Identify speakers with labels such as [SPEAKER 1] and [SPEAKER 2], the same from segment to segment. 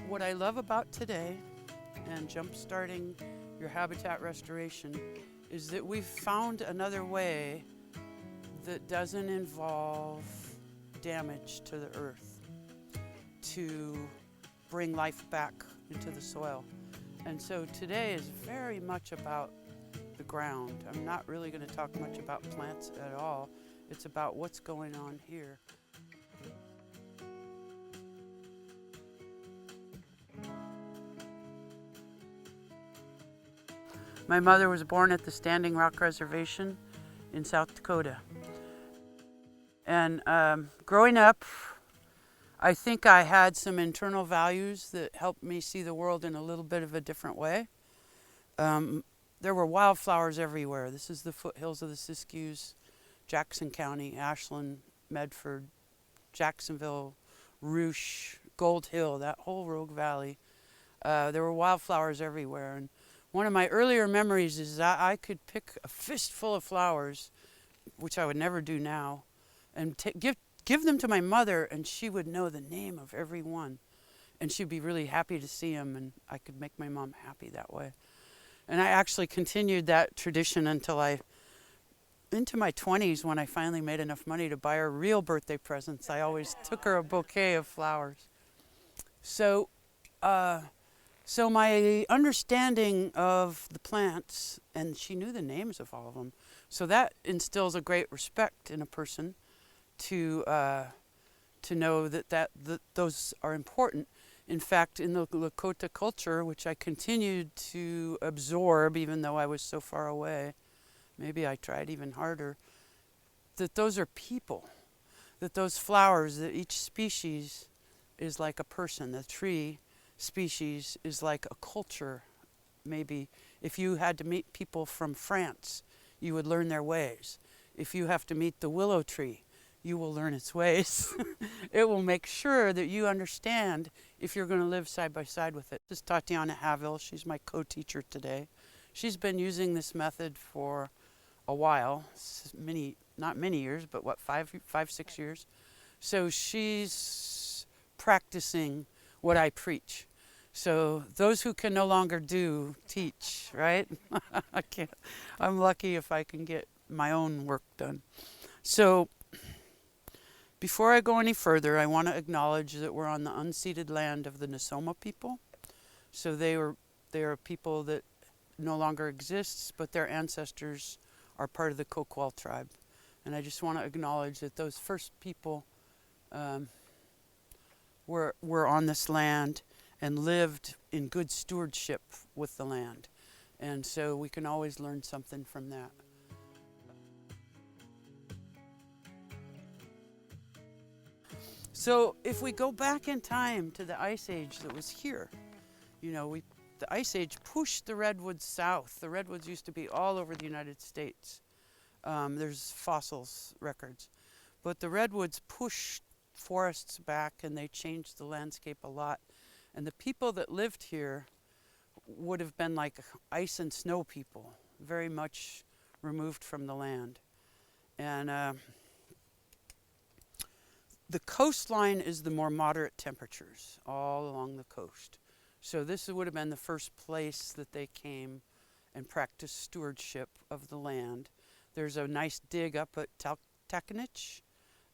[SPEAKER 1] What I love about today and jumpstarting your habitat restoration is that we've found another way that doesn't involve damage to the earth to bring life back into the soil. And so today is very much about the ground. I'm not really going to talk much about plants at all. It's about what's going on here. My mother was born at the Standing Rock Reservation in South Dakota. And growing up, I think I had some internal values that helped me see the world in a little bit of a different way. There were wildflowers everywhere. This is the foothills of the Siskiyous, Jackson County, Ashland, Medford, Jacksonville, Rouge, Gold Hill, that whole Rogue Valley. There were wildflowers everywhere. And one of my earlier memories is that I could pick a fistful of flowers, which I would never do now, and give them to my mother, and she would know the name of every one. And she'd be really happy to see them, and I could make my mom happy that way. And I actually continued that tradition until into my 20s, when I finally made enough money to buy her real birthday presents. I always took her a bouquet of flowers. So my understanding of the plants, and she knew the names of all of them, so that instills a great respect in a person to know that those are important. In fact, in the Lakota culture, which I continued to absorb even though I was so far away, maybe I tried even harder, that those are people, that those flowers, that each species is like a person. The tree species is like a culture. Maybe if you had to meet people from France, you would learn their ways. If you have to meet the willow tree, you will learn its ways. It will make sure that you understand if you're going to live side by side with it. This is Tatiana Haville. She's my co-teacher today. She's been using this method for a while, not many years, but what, five, 6 years. So she's practicing what I preach. So those who can no longer do, teach, right? I'm lucky if I can get my own work done. So before I go any further, I want to acknowledge that we're on the unceded land of the Nosoma people. So they are people that no longer exists, but their ancestors are part of the Coquille tribe. And I just want to acknowledge that those first people were on this land and lived in good stewardship with the land. And so we can always learn something from that. So if we go back in time to the Ice Age that was here, the Ice Age pushed the redwoods south. The redwoods used to be all over the United States. There's fossils records. But the redwoods pushed forests back, and they changed the landscape a lot. And the people that lived here would have been like ice and snow people, very much removed from the land. And the coastline is the more moderate temperatures all along the coast. So this would have been the first place that they came and practiced stewardship of the land. There's a nice dig up at Takanich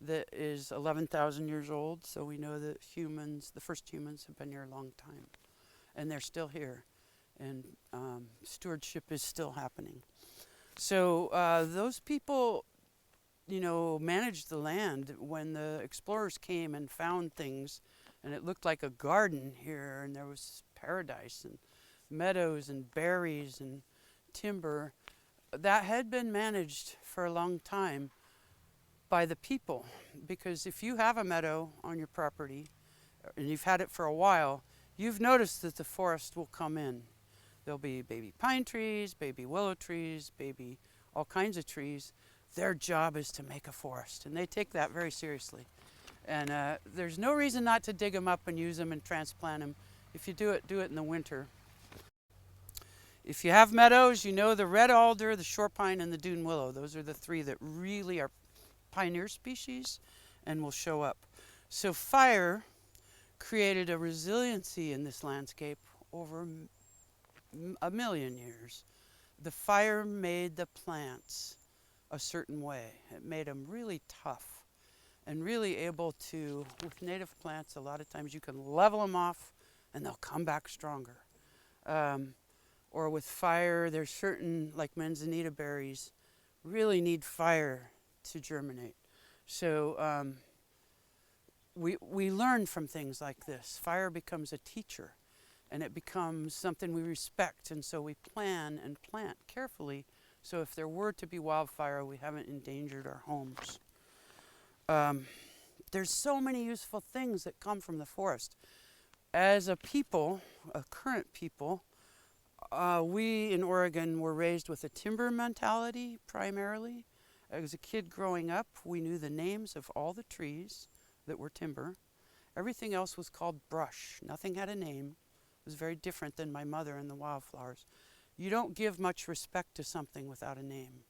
[SPEAKER 1] that is 11,000 years old, so we know that the first humans have been here a long time, and they're still here, and stewardship is still happening. So those people, managed the land. When the explorers came and found things, and it looked like a garden here, and there was paradise and meadows and berries and timber, that had been managed for a long time by the people. Because if you have a meadow on your property, and you've had it for a while, you've noticed that the forest will come in. There'll be baby pine trees, baby willow trees, baby all kinds of trees. Their job is to make a forest, and they take that very seriously. And there's no reason not to dig them up and use them and transplant them. If you do it in the winter. If you have meadows, the red alder, the shore pine, and the dune willow. Those are the three that really are pioneer species and will show up. So fire created a resiliency in this landscape over a million years. The fire made the plants a certain way. It made them really tough and really able to, with native plants, a lot of times you can level them off and they'll come back stronger. Or with fire, there's certain, like manzanita berries, really need fire to germinate. So we learn from things like this. Fire becomes a teacher, and it becomes something we respect, and so we plan and plant carefully, so if there were to be wildfire, we haven't endangered our homes. There's so many useful things that come from the forest. As a people, a current people, we in Oregon were raised with a timber mentality primarily. As a kid growing up, we knew the names of all the trees that were timber. Everything else was called brush. Nothing had a name. It was very different than my mother and the wildflowers. You don't give much respect to something without a name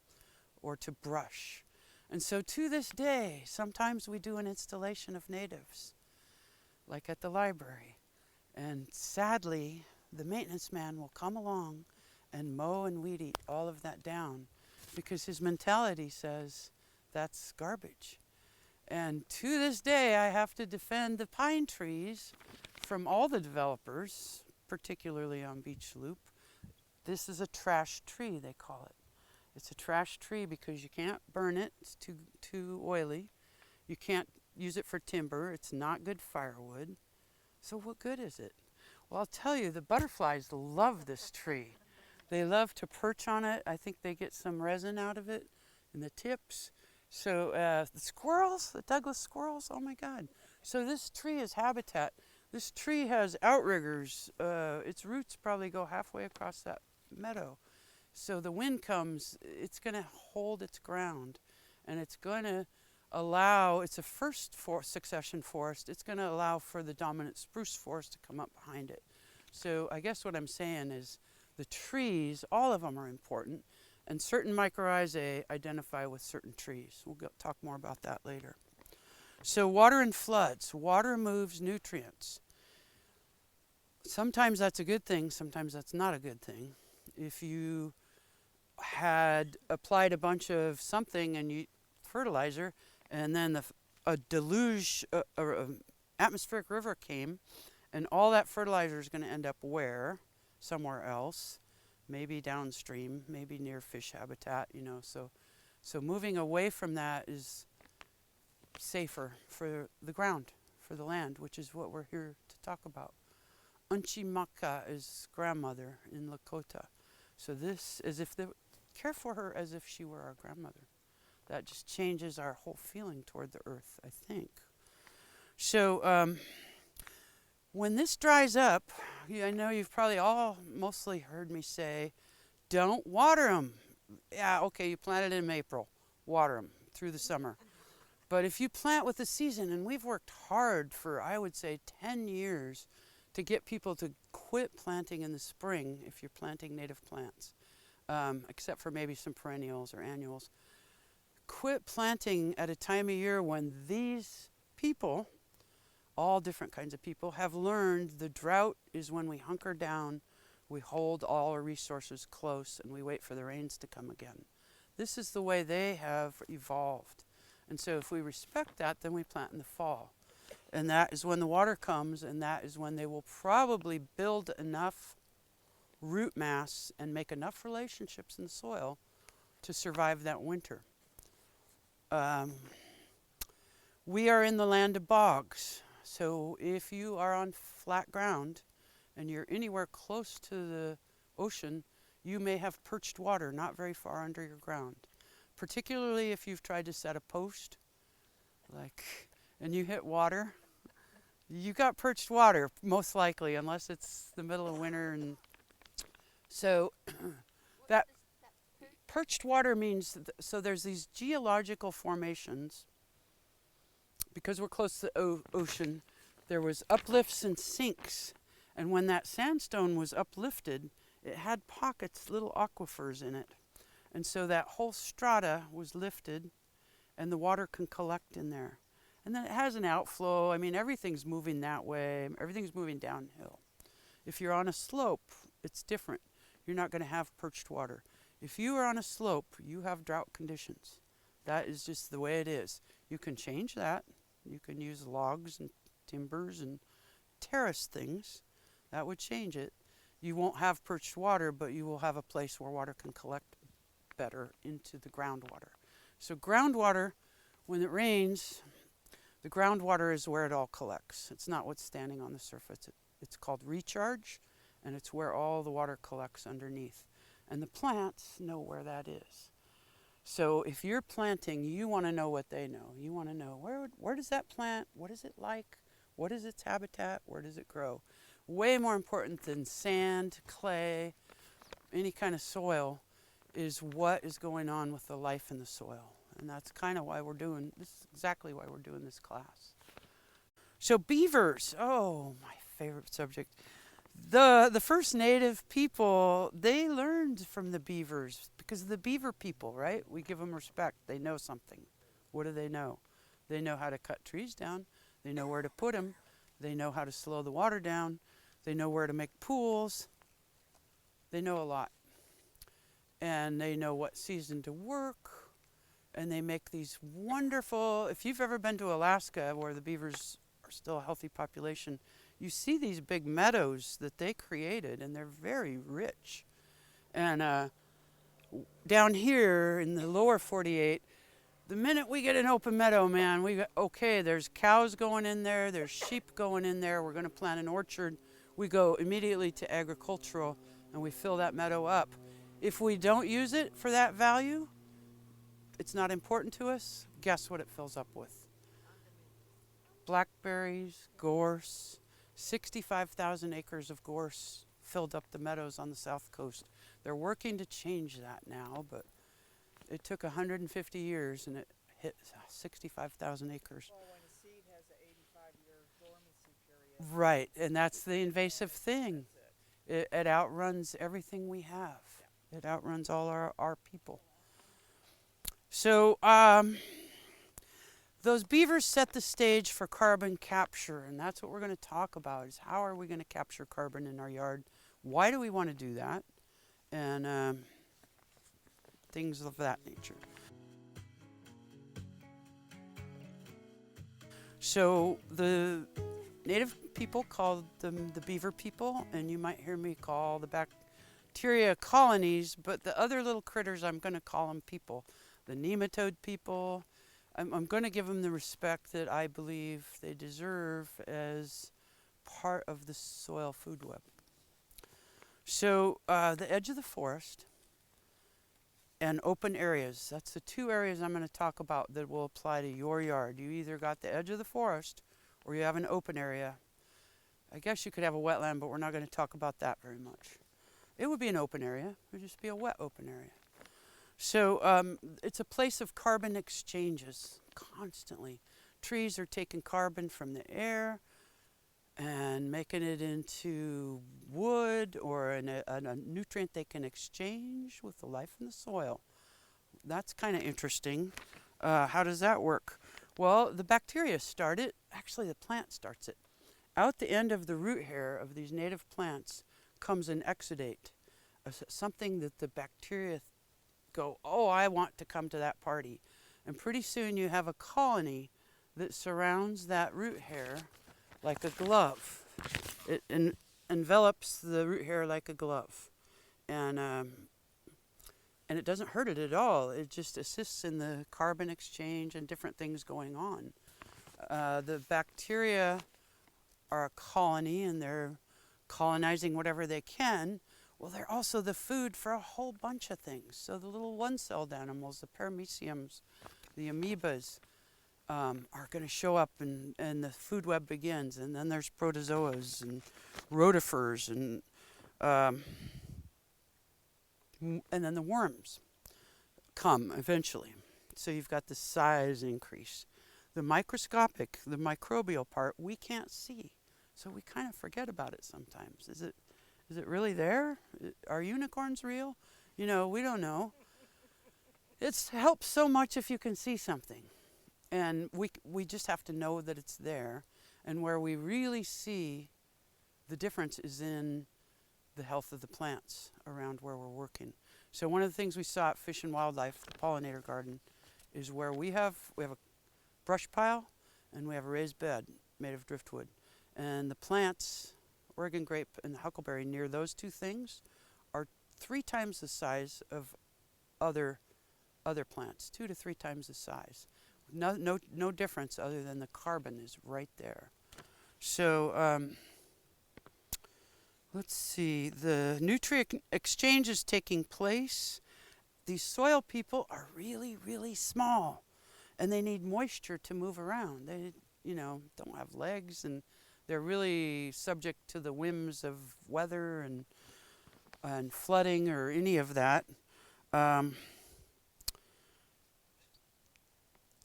[SPEAKER 1] or to brush. And so to this day, sometimes we do an installation of natives, like at the library. And sadly, the maintenance man will come along and mow and weed eat all of that down because his mentality says that's garbage. And to this day, I have to defend the pine trees from all the developers, particularly on Beach Loop. This is a trash tree, they call it. It's a trash tree because you can't burn it. It's too oily. You can't use it for timber. It's not good firewood. So what good is it? Well, I'll tell you, the butterflies love this tree. They love to perch on it. I think they get some resin out of it in the tips. So the squirrels, the Douglas squirrels, oh my God. So this tree is habitat. This tree has outriggers. Its roots probably go halfway across that meadow. So the wind comes, it's going to hold its ground, and it's going to allow, it's a first succession forest, it's going to allow for the dominant spruce forest to come up behind it. So I guess what I'm saying is the trees, all of them are important, and certain mycorrhizae identify with certain trees. We'll talk more about that later. So water and floods. Water moves nutrients. Sometimes that's a good thing, sometimes that's not a good thing. If you had applied a bunch of something and fertilizer, and then a deluge, atmospheric river came, and all that fertilizer is going to end up where? Somewhere else, maybe downstream, maybe near fish habitat, So moving away from that is safer for the ground, for the land, which is what we're here to talk about. Unchimaka is grandmother in Lakota. So this, as if they care for her as if she were our grandmother. That just changes our whole feeling toward the earth, I think. So when this dries up, I know you've probably all mostly heard me say, don't water them. Yeah, okay, you planted in April. Water them through the summer. But if you plant with the season, and we've worked hard for, I would say, 10 years to get people to quit planting in the spring if you're planting native plants, except for maybe some perennials or annuals. Quit planting at a time of year when these people, all different kinds of people, have learned the drought is when we hunker down, we hold all our resources close, and we wait for the rains to come again. This is the way they have evolved. And so if we respect that, then we plant in the fall. And that is when the water comes, and that is when they will probably build enough root mass and make enough relationships in the soil to survive that winter. We are in the land of bogs. So if you are on flat ground and you're anywhere close to the ocean, you may have perched water not very far under your ground. Particularly if you've tried to set a post, and you hit water, you got perched water, most likely, unless it's the middle of winter. And so that perched water means, so there's these geological formations. Because we're close to the ocean, there was uplifts and sinks. And when that sandstone was uplifted, it had pockets, little aquifers in it. And so that whole strata was lifted, and the water can collect in there. And then it has an outflow. I mean, everything's moving that way. Everything's moving downhill. If you're on a slope, it's different. You're not going to have perched water. If you are on a slope, you have drought conditions. That is just the way it is. You can change that. You can use logs and timbers and terrace things. That would change it. You won't have perched water, but you will have a place where water can collect better into the groundwater. So groundwater, when it rains, the groundwater is where it all collects. It's not what's standing on the surface. It's called recharge, and it's where all the water collects underneath. And the plants know where that is. So if you're planting, you want to know what they know. You want to know where does that plant, what is it like, what is its habitat, where does it grow? Way more important than sand, clay, any kind of soil is what is going on with the life in the soil. And that's kind of why this is exactly why we're doing this class. So beavers, oh, my favorite subject. The first native people, they learned from the beavers because of the beaver people, right? We give them respect. They know something. What do they know? They know how to cut trees down. They know where to put them. They know how to slow the water down. They know where to make pools. They know a lot. And they know what season to work. And they make these wonderful, if you've ever been to Alaska where the beavers are still a healthy population, you see these big meadows that they created, and they're very rich. And down here in the lower 48, the minute we get an open meadow, man, there's cows going in there, there's sheep going in there, we're going to plant an orchard. We go immediately to agricultural, and we fill that meadow up. If we don't use it for that value, it's not important to us. Guess what it fills up with? Blackberries, gorse. 65,000 acres of gorse filled up the meadows on the south coast. They're working to change that now, but it took 150 years and it hit 65,000 acres.
[SPEAKER 2] Well, when a seed has an 85-year dormancy period.
[SPEAKER 1] Right, and that's the invasive thing. It outruns everything we have. Yeah. It outruns all our people. So those beavers set the stage for carbon capture, and that's what we're going to talk about, is how are we going to capture carbon in our yard? Why do we want to do that? And things of that nature. So the native people called them the beaver people, and you might hear me call the bacteria colonies, but the other little critters, I'm going to call them people. The nematode people, I'm going to give them the respect that I believe they deserve as part of the soil food web. So the edge of the forest and open areas, that's the two areas I'm going to talk about that will apply to your yard. You either got the edge of the forest or you have an open area. I guess you could have a wetland, but we're not going to talk about that very much. It would be an open area. It would just be a wet open area. So it's a place of carbon exchanges constantly. Trees are taking carbon from the air and making it into wood or a nutrient they can exchange with the life in the soil. That's kind of interesting. How does that work? Well, the bacteria start it. Actually, the plant starts it. Out the end of the root hair of these native plants comes an exudate, something that the bacteria go, oh, I want to come to that party. And pretty soon you have a colony that surrounds that root hair like a glove. It envelops the root hair like a glove. And it doesn't hurt it at all. It just assists in the carbon exchange and different things going on. The bacteria are a colony and they're colonizing whatever they can. Well, they're also the food for a whole bunch of things. So the little one-celled animals, the parameciums, the amoebas, are going to show up and the food web begins. And then there's protozoas and rotifers and then the worms come eventually. So you've got the size increase. The microscopic, the microbial part, we can't see. So we kind of forget about it sometimes. Is it really there? Are unicorns real? We don't know. It helps so much if you can see something. And we just have to know that it's there. And where we really see the difference is in the health of the plants around where we're working. So one of the things we saw at Fish and Wildlife, the pollinator garden, is where we have a brush pile and we have a raised bed made of driftwood. And the plants, Oregon grape and the huckleberry, near those two things are 3 times the size of other plants, 2 to 3 times the size. No difference other than the carbon is right there. So let's see, the nutrient exchange is taking place. These soil people are really, really small, and they need moisture to move around. They, don't have legs, and they're really subject to the whims of weather and flooding or any of that.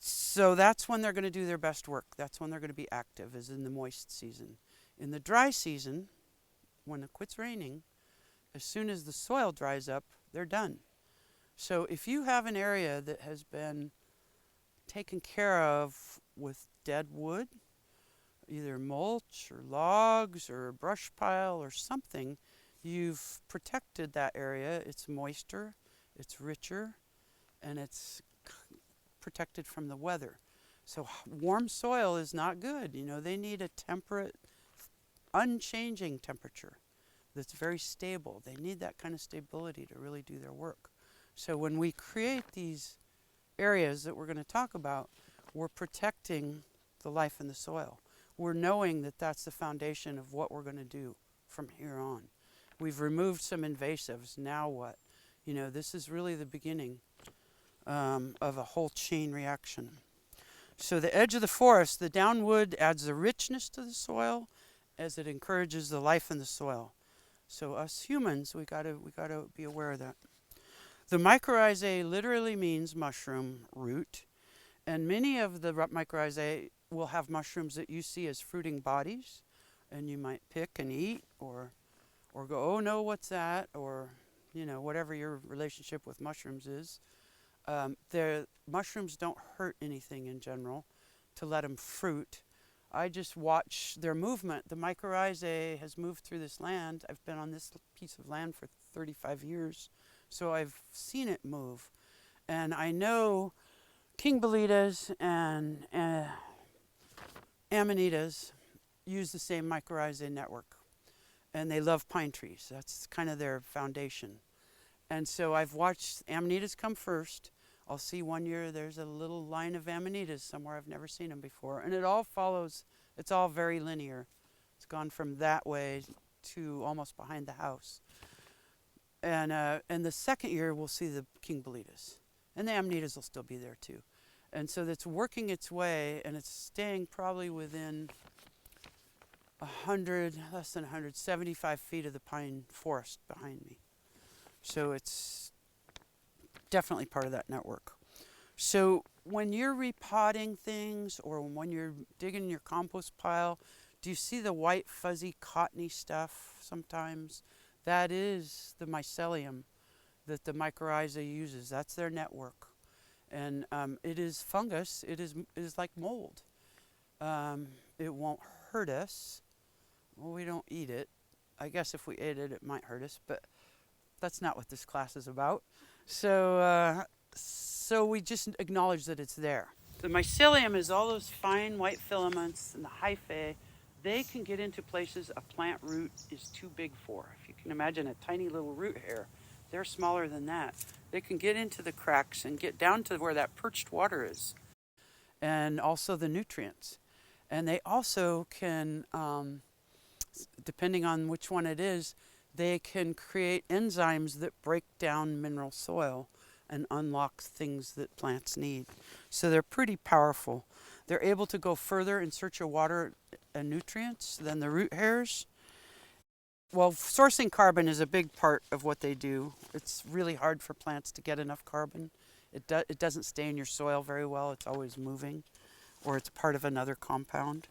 [SPEAKER 1] So that's when they're going to do their best work. That's when they're going to be active, is in the moist season. In the dry season, when it quits raining, as soon as the soil dries up, they're done. So if you have an area that has been taken care of with dead wood, either mulch or logs or a brush pile or something, you've protected that area. It's moister, it's richer, and it's protected from the weather. So warm soil is not good. They need a temperate, unchanging temperature that's very stable. They need that kind of stability to really do their work. So when we create these areas that we're going to talk about, we're protecting the life in the soil. We're knowing that that's the foundation of what we're going to do from here on. We've removed some invasives. Now what? This is really the beginning of a whole chain reaction. So the edge of the forest, the downwood adds the richness to the soil as it encourages the life in the soil. So us humans, we gotta be aware of that. The mycorrhizae literally means mushroom root, and many of the mycorrhizae will have mushrooms that you see as fruiting bodies, and you might pick and eat, or go, oh no, what's that, or whatever your relationship with mushrooms is. Their mushrooms don't hurt anything in general to let them fruit. I just watch their movement. The mycorrhizae has moved through this land. I've been on this piece of land for 35 years, so I've seen it move. And I know king boletas and amanitas use the same mycorrhizae network, and they love pine trees. That's kind of their foundation. And so I've watched amanitas come first. I'll see one year there's a little line of amanitas somewhere. I've never seen them before. And it all follows, it's all very linear. It's gone from that way to almost behind the house. And the second year we'll see the king boletas. And the amanitas will still be there too. And so that's working its way, and it's staying probably within 175 feet of the pine forest behind me. So it's definitely part of that network. So when you're repotting things or when you're digging your compost pile, do you see the white fuzzy cottony stuff sometimes? That is the mycelium that the mycorrhiza uses. That's their network. And it is fungus. It is like mold. It won't hurt us. Well, we don't eat it. I guess if we ate it, it might hurt us, but that's not what this class is about. So we just acknowledge that it's there. The mycelium is all those fine white filaments and the hyphae. They can get into places a plant root is too big for. If you can imagine a tiny little root hair, they're smaller than that. They can get into the cracks and get down to where that perched water is, and also the nutrients. And they also can, depending on which one it is, they can create enzymes that break down mineral soil and unlock things that plants need. So they're pretty powerful. They're able to go further in search of water and nutrients than the root hairs. Well, sourcing carbon is a big part of what they do. It's really hard for plants to get enough carbon. It doesn't stay in your soil very well. It's always moving, or it's part of another compound.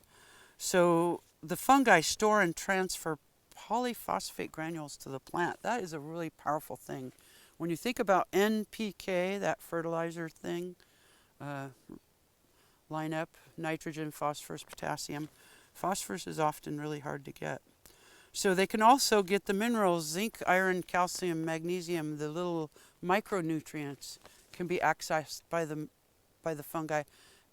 [SPEAKER 1] So the fungi store and transfer polyphosphate granules to the plant. That is a really powerful thing. When you think about NPK, that fertilizer thing, line up nitrogen, phosphorus, potassium. Phosphorus is often really hard to get. So they can also get the minerals, zinc, iron, calcium, magnesium, the little micronutrients can be accessed by the fungi.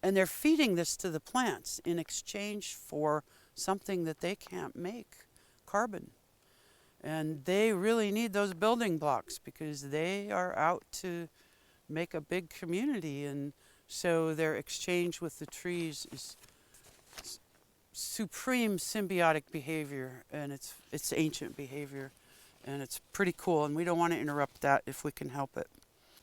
[SPEAKER 1] And they're feeding this to the plants in exchange for something that they can't make, carbon. And they really need those building blocks because they are out to make a big community. And so their exchange with the trees is supreme symbiotic behavior, and it's ancient behavior, and it's pretty cool, and we don't want to interrupt that if we can help it.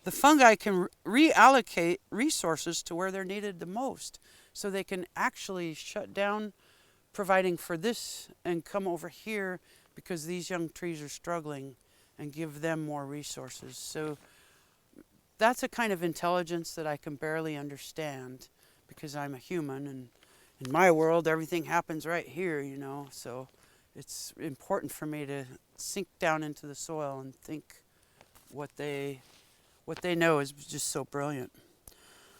[SPEAKER 1] The fungi can reallocate resources to where they're needed the most, so they can actually shut down providing for this and come over here because these young trees are struggling and give them more resources. So that's a kind of intelligence that I can barely understand because I'm a human, and in my world, everything happens right here, you know, so it's important for me to sink down into the soil and think what they know is just so brilliant.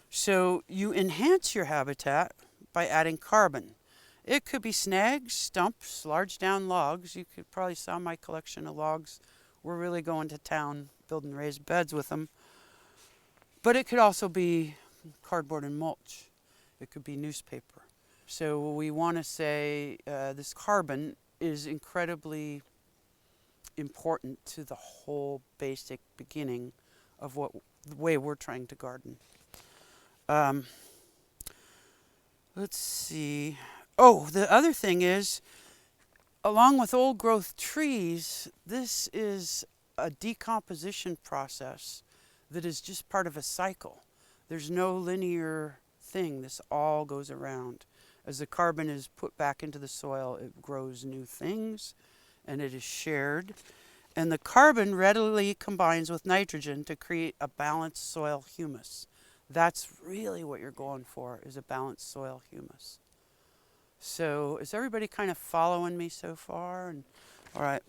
[SPEAKER 1] So you enhance your habitat by adding carbon. It could be snags, stumps, large down logs. You could probably saw my collection of logs. We're really going to town building raised beds with them. But it could also be cardboard and mulch. It could be newspaper. So we want to say this carbon is incredibly important to the whole basic beginning of the way we're trying to garden. Let's see. Oh, the other thing is, along with old growth trees, this is a decomposition process that is just part of a cycle. There's no linear thing. This all goes around. As the carbon is put back into the soil, it grows new things, and it is shared. And the carbon readily combines with nitrogen to create a balanced soil humus. That's really what you're going for, is a balanced soil humus. So is everybody kind of following me so far? All right.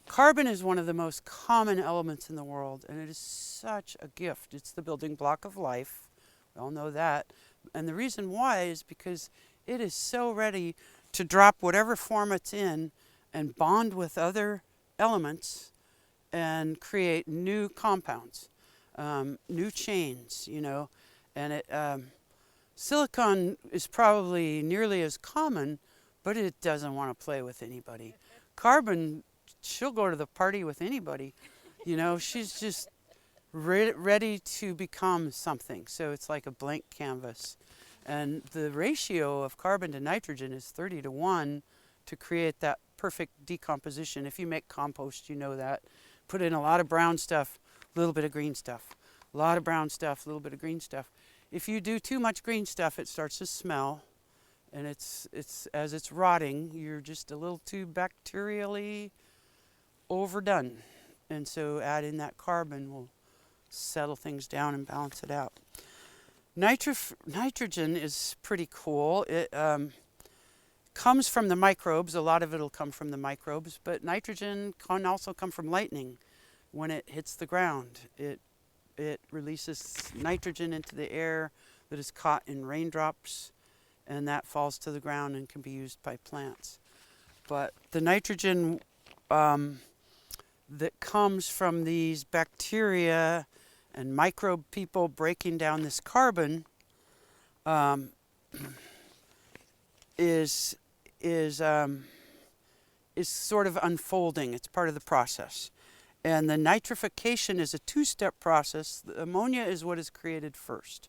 [SPEAKER 1] Carbon is one of the most common elements in the world, and it is such a gift. It's the building block of life. We all know that. And the reason why is because it is so ready to drop whatever form it's in and bond with other elements and create new compounds, new chains, you know. And silicon is probably nearly as common, but it doesn't want to play with anybody. Carbon, she'll go to the party with anybody. You know, she's just ready to become something. So it's like a blank canvas. And the ratio of carbon to nitrogen is 30-1 to create that perfect decomposition. If you make compost, you know that. Put in a lot of brown stuff, a little bit of green stuff. A lot of brown stuff, a little bit of green stuff. If you do too much green stuff, it starts to smell. And it's as it's rotting, you're just a little too bacterially overdone. And so adding that carbon will settle things down and balance it out. Nitrogen is pretty cool. It comes from the microbes. A lot of it will come from the microbes, but nitrogen can also come from lightning. When it hits the ground, it releases nitrogen into the air that is caught in raindrops, and that falls to the ground and can be used by plants. But the nitrogen that comes from these bacteria and microbe people breaking down this carbon is sort of unfolding. It's part of the process. And the nitrification is a two-step process. The ammonia is what is created first.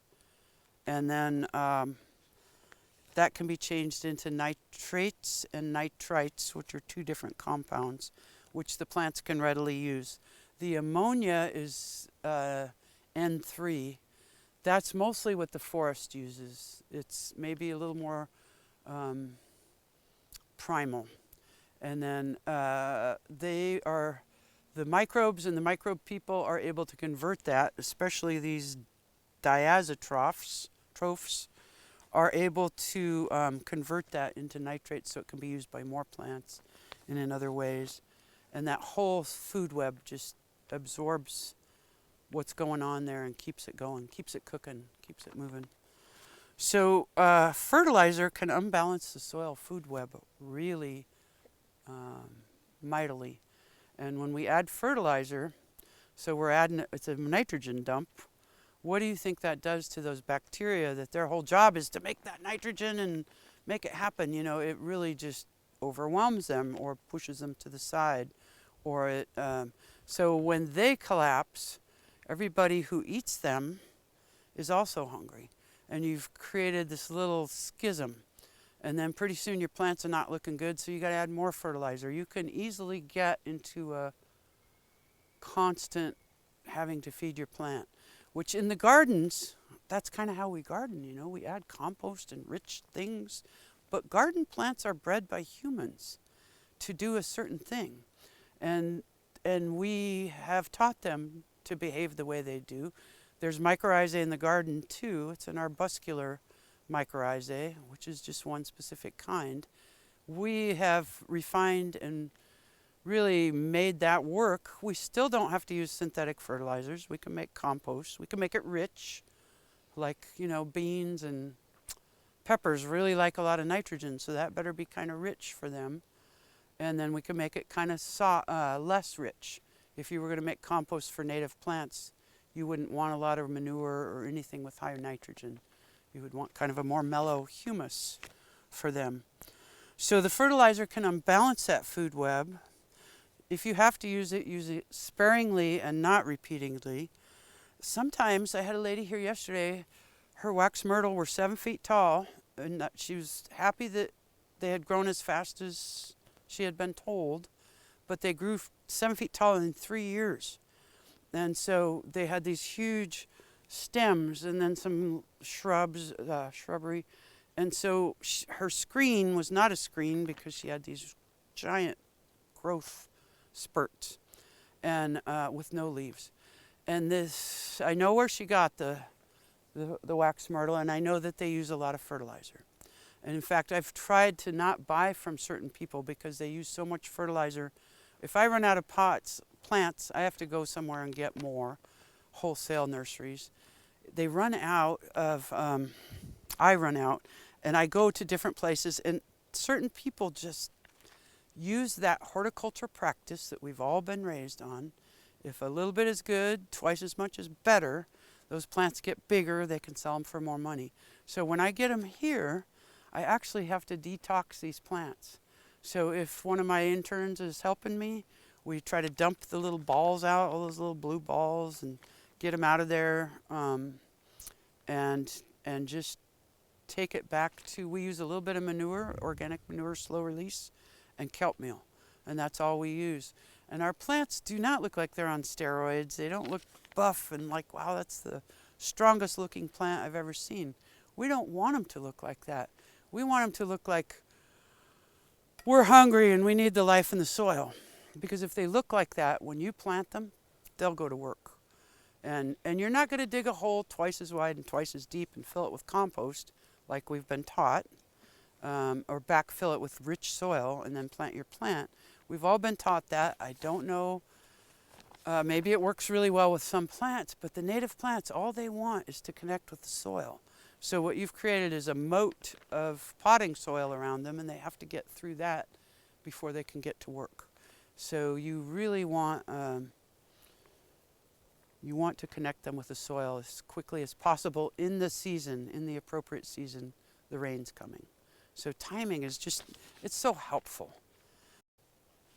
[SPEAKER 1] And then that can be changed into nitrates and nitrites, which are two different compounds, which the plants can readily use. The ammonia is N3. That's mostly what the forest uses. It's maybe a little more primal. And then the microbes and the microbe people are able to convert that, especially these diazotrophs are able to convert that into nitrates so it can be used by more plants and in other ways. And that whole food web just absorbs what's going on there and keeps it going, keeps it cooking, keeps it moving. So fertilizer can unbalance the soil food web really mightily. And when we add fertilizer, so we're adding, it's a nitrogen dump. What do you think that does to those bacteria that their whole job is to make that nitrogen and make it happen? You know, it really just overwhelms them or pushes them to the side. Or it, so when they collapse, everybody who eats them is also hungry. And you've created this little schism. And then pretty soon your plants are not looking good, so you got to add more fertilizer. You can easily get into a constant having to feed your plant, which in the gardens, that's kind of how we garden, you know. We add compost and rich things, but garden plants are bred by humans to do a certain thing. And we have taught them to behave the way they do. There's mycorrhizae in the garden too. It's an arbuscular mycorrhizae, which is just one specific kind. We have refined and really made that work. We still don't have to use synthetic fertilizers. We can make compost. We can make it rich, like, you know, beans and peppers really like a lot of nitrogen, so that better be kind of rich for them. And then we can make it kind of less rich. If you were going to make compost for native plants, you wouldn't want a lot of manure or anything with higher nitrogen. You would want kind of a more mellow humus for them. So the fertilizer can unbalance that food web. If you have to use it sparingly and not repeatedly. Sometimes, I had a lady here yesterday, her wax myrtle were 7 feet tall, and she was happy that they had grown as fast as she had been told, but they grew 7 feet tall in 3 years. And so they had these huge stems and then some shrubbery. And so her screen was not a screen because she had these giant growth spurts and with no leaves. And this, I know where she got the wax myrtle, and I know that they use a lot of fertilizer. And in fact, I've tried to not buy from certain people because they use so much fertilizer. If I run out of plants, I have to go somewhere and get more, wholesale nurseries. They run out of, I run out, and I go to different places, and certain people just use that horticulture practice that we've all been raised on. If a little bit is good, twice as much is better. Those plants get bigger, they can sell them for more money. So when I get them here, I actually have to detox these plants. So if one of my interns is helping me, we try to dump the little balls out, all those little blue balls, and get them out of there, and just take it back to, we use a little bit of manure, organic manure, slow release, and kelp meal. And that's all we use. And our plants do not look like they're on steroids. They don't look buff and like, wow, that's the strongest looking plant I've ever seen. We don't want them to look like that. We want them to look like we're hungry and we need the life in the soil. Because if they look like that, when you plant them, they'll go to work. And you're not going to dig a hole twice as wide and twice as deep and fill it with compost like we've been taught, or backfill it with rich soil and then plant your plant. We've all been taught that. I don't know. Maybe it works really well with some plants, but the native plants, all they want is to connect with the soil. So what you've created is a moat of potting soil around them, and they have to get through that before they can get to work. So you really want to connect them with the soil as quickly as possible in the season, in the appropriate season, the rain's coming. So timing is just, it's so helpful.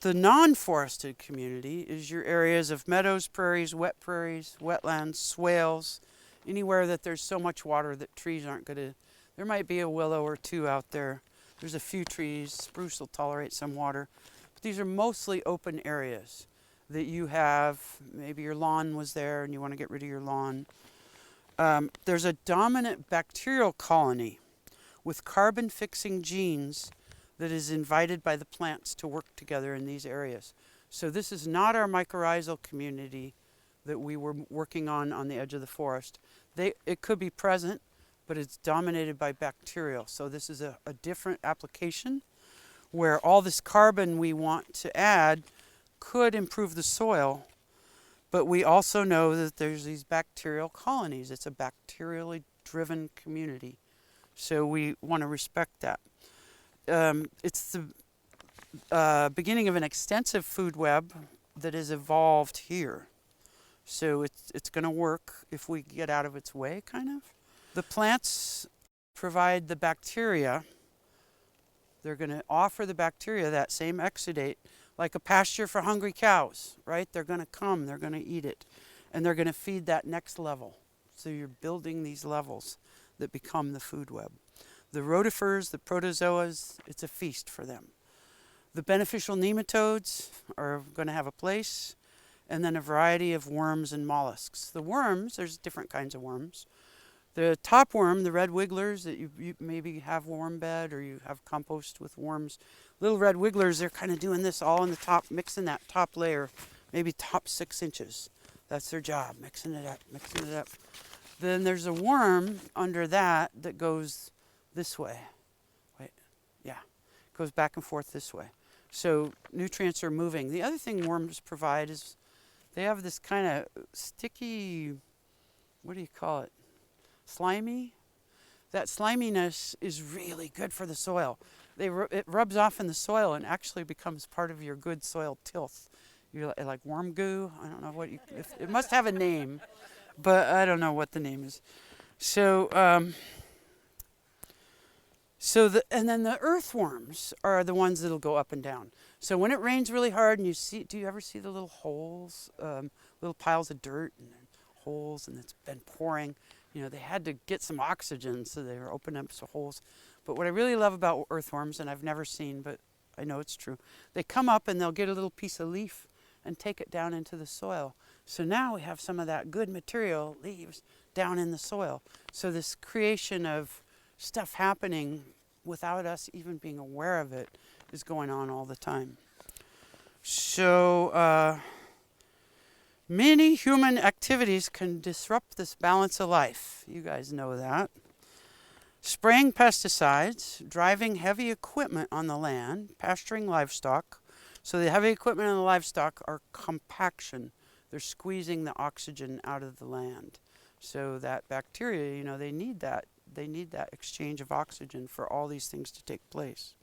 [SPEAKER 1] The non-forested community is your areas of meadows, prairies, wetlands, swales, anywhere that there's so much water that trees aren't going to, there might be a willow or two out there. There's a few trees, spruce will tolerate some water. But these are mostly open areas that you have, maybe your lawn was there and you want to get rid of your lawn. There's a dominant bacterial colony with carbon-fixing genes that is invited by the plants to work together in these areas. So this is not our mycorrhizal community that we were working on the edge of the forest. It could be present, but it's dominated by bacterial. So this is a different application where all this carbon we want to add could improve the soil, but we also know that there's these bacterial colonies. It's a bacterially driven community. So we want to respect that. It's the beginning of an extensive food web that is evolved here. So it's going to work if we get out of its way, kind of. The plants provide the bacteria. They're going to offer the bacteria that same exudate, like a pasture for hungry cows, right? They're going to come, they're going to eat it, and they're going to feed that next level. So you're building these levels that become the food web. The rotifers, the protozoas, it's a feast for them. The beneficial nematodes are going to have a place, and then a variety of worms and mollusks. The worms, there's different kinds of worms. The top worm, the red wigglers that you maybe have worm bed or you have compost with worms. Little red wigglers, they're kind of doing this all on the top, mixing that top layer, maybe top 6 inches. That's their job, mixing it up, mixing it up. Then there's a worm under that that goes this way. Goes back and forth this way. So nutrients are moving. The other thing worms provide is they have this kind of sticky, what do you call it? Slimy. That sliminess is really good for the soil. It rubs off in the soil and actually becomes part of your good soil tilth. You're like worm goo. I don't know what it must have a name, but I don't know what the name is. And then the earthworms are the ones that'll go up and down. So when it rains really hard and do you ever see the little holes, little piles of dirt and holes, and it's been pouring? You know, they had to get some oxygen, so they were opening up some holes. But what I really love about earthworms, and I've never seen, but I know it's true, they come up and they'll get a little piece of leaf and take it down into the soil. So now we have some of that good material, leaves, down in the soil. So this creation of stuff happening without us even being aware of it is going on all the time. So many human activities can disrupt this balance of life. You guys know that. Spraying pesticides, driving heavy equipment on the land, pasturing livestock. So the heavy equipment and the livestock are compaction. They're squeezing the oxygen out of the land. So that bacteria, they need that. They need that exchange of oxygen for all these things to take place.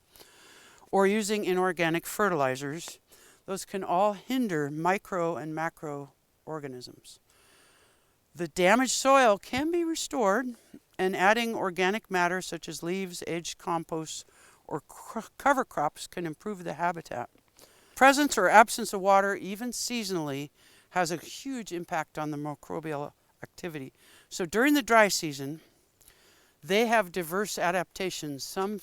[SPEAKER 1] Or using inorganic fertilizers. Those can all hinder micro and macro organisms. The damaged soil can be restored, and adding organic matter such as leaves, aged compost, or cover crops can improve the habitat. Presence or absence of water, even seasonally, has a huge impact on the microbial activity. So during the dry season, they have diverse adaptations. Some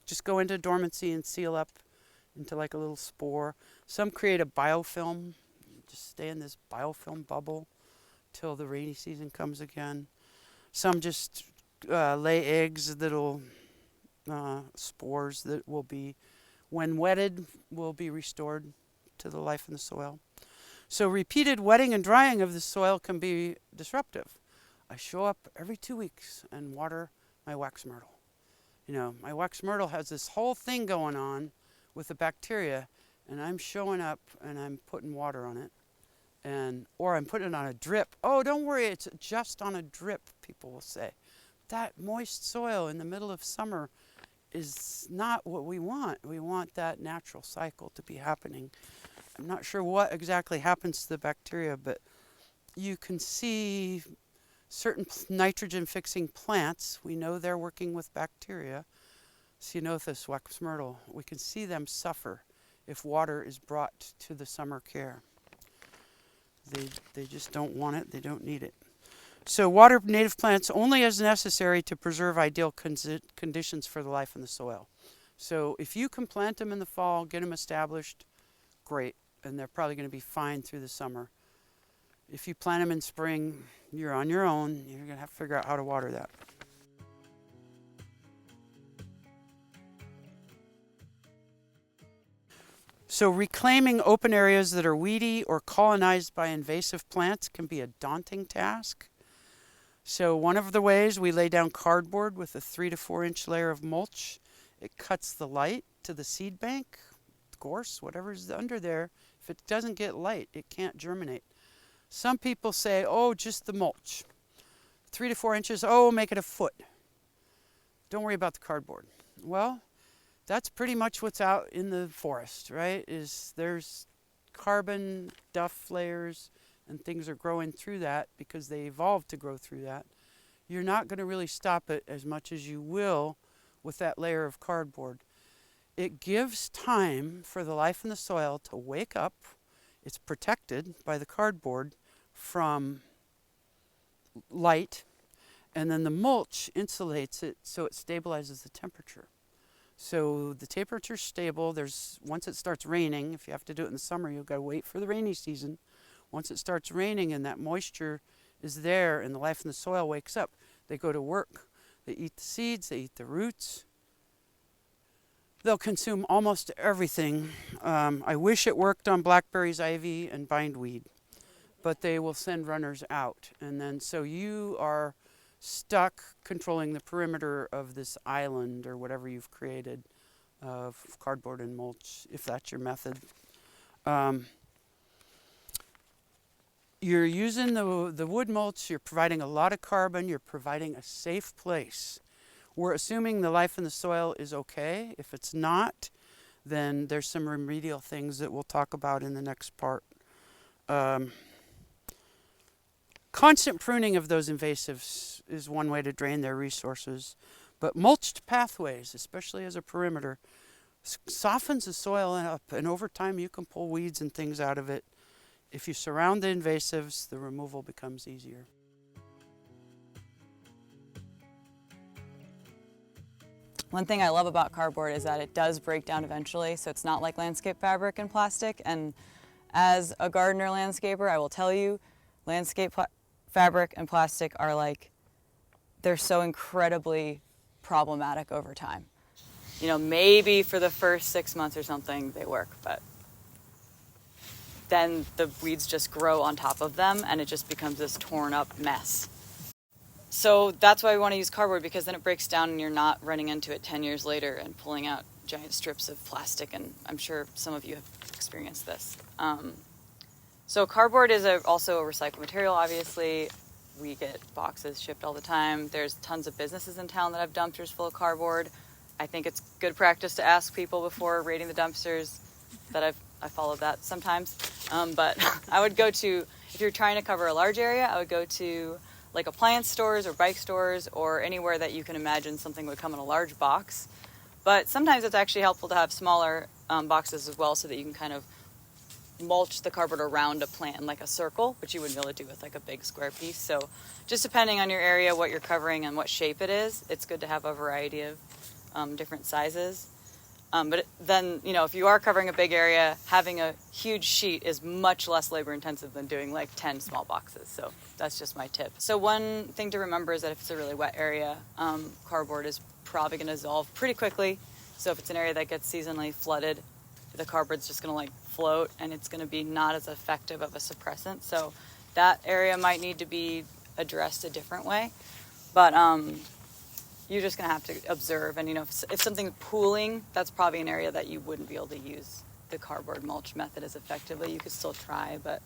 [SPEAKER 1] just go into dormancy and seal up into like a little spore. Some create a biofilm, just stay in this biofilm bubble till the rainy season comes again. Some just lay eggs that'll, spores that will be, when wetted, will be restored to the life in the soil. So repeated wetting and drying of the soil can be disruptive. I show up every 2 weeks and water my wax myrtle. My wax myrtle has this whole thing going on with the bacteria, and I'm showing up and I'm putting water on it, or I'm putting it on a drip. Oh, don't worry, it's just on a drip, people will say. That moist soil in the middle of summer is not what we want. We want that natural cycle to be happening. I'm not sure what exactly happens to the bacteria, but you can see certain nitrogen-fixing plants. We know they're working with bacteria. Ceanothus, wax myrtle. We can see them suffer if water is brought to the summer care. They just don't want it. They don't need it. So water native plants only as necessary to preserve ideal conditions for the life in the soil. So if you can plant them in the fall, get them established, great. And they're probably going to be fine through the summer. If you plant them in spring, you're on your own. You're going to have to figure out how to water that. So reclaiming open areas that are weedy or colonized by invasive plants can be a daunting task. So one of the ways, we lay down cardboard with a 3 to 4 inch layer of mulch. It cuts the light to the seed bank, gorse, whatever's under there. If it doesn't get light, it can't germinate. Some people say, oh, just the mulch. 3 to 4 inches, oh, make it a foot. don't worry about the cardboard. Well, that's pretty much what's out in the forest, right? Is there's carbon duff layers and things are growing through that because they evolved to grow through that. You're not going to really stop it as much as you will with that layer of cardboard. It gives time for the life in the soil to wake up. It's protected by the cardboard from light, and then the mulch insulates it so it stabilizes the temperature. So the temperature's stable. Once it starts raining, if you have to do it in the summer, you've got to wait for the rainy season. Once it starts raining and that moisture is there and the life in the soil wakes up, they go to work. They eat the seeds, they eat the roots. They'll consume almost everything. I wish it worked on blackberries, ivy, and bindweed, but they will send runners out. And then so you are stuck controlling the perimeter of this island or whatever you've created of cardboard and mulch, if that's your method. You're using the wood mulch, you're providing a lot of carbon, you're providing a safe place. We're assuming the life in the soil is okay. If it's not, then there's some remedial things that we'll talk about in the next part. Constant pruning of those invasives is one way to drain their resources, but mulched pathways, especially as a perimeter, softens the soil up, and over time you can pull weeds and things out of it. If you surround the invasives, the removal becomes easier.
[SPEAKER 3] One thing I love about cardboard is that it does break down eventually, so it's not like landscape fabric and plastic. And as a gardener landscaper, I will tell you, landscape fabric and plastic are they're so incredibly problematic over time. You know, maybe for the first 6 months or something they work, but then the weeds just grow on top of them and it just becomes this torn up mess. So that's why we want to use cardboard, because then it breaks down and you're not running into it 10 years later and pulling out giant strips of plastic, and I'm sure some of you have experienced this. So cardboard is also a recycled material, obviously. We get boxes shipped all the time. There's tons of businesses in town that have dumpsters full of cardboard. I think it's good practice to ask people before raiding the dumpsters. I followed that sometimes. But I would go to, if you're trying to cover a large area, I would go to like appliance stores or bike stores or anywhere that you can imagine something would come in a large box. But sometimes it's actually helpful to have smaller boxes as well, so that you can kind of mulch the cardboard around a plant in like a circle, which you wouldn't be able to do with like a big square piece. So just depending on your area, what you're covering and what shape it is, it's good to have a variety of different sizes. But then, you know, if you are covering a big area, having a huge sheet is much less labor intensive than doing like 10 small boxes. So that's just my tip. So one thing to remember is that if it's a really wet area, cardboard is probably going to dissolve pretty quickly. So if it's an area that gets seasonally flooded, the cardboard's just going to like float, and it's going to be not as effective of a suppressant. So that area might need to be addressed a different way. But you're just going to have to observe. And, you know, if something's pooling, that's probably an area that you wouldn't be able to use the cardboard mulch method as effectively. You could still try, but...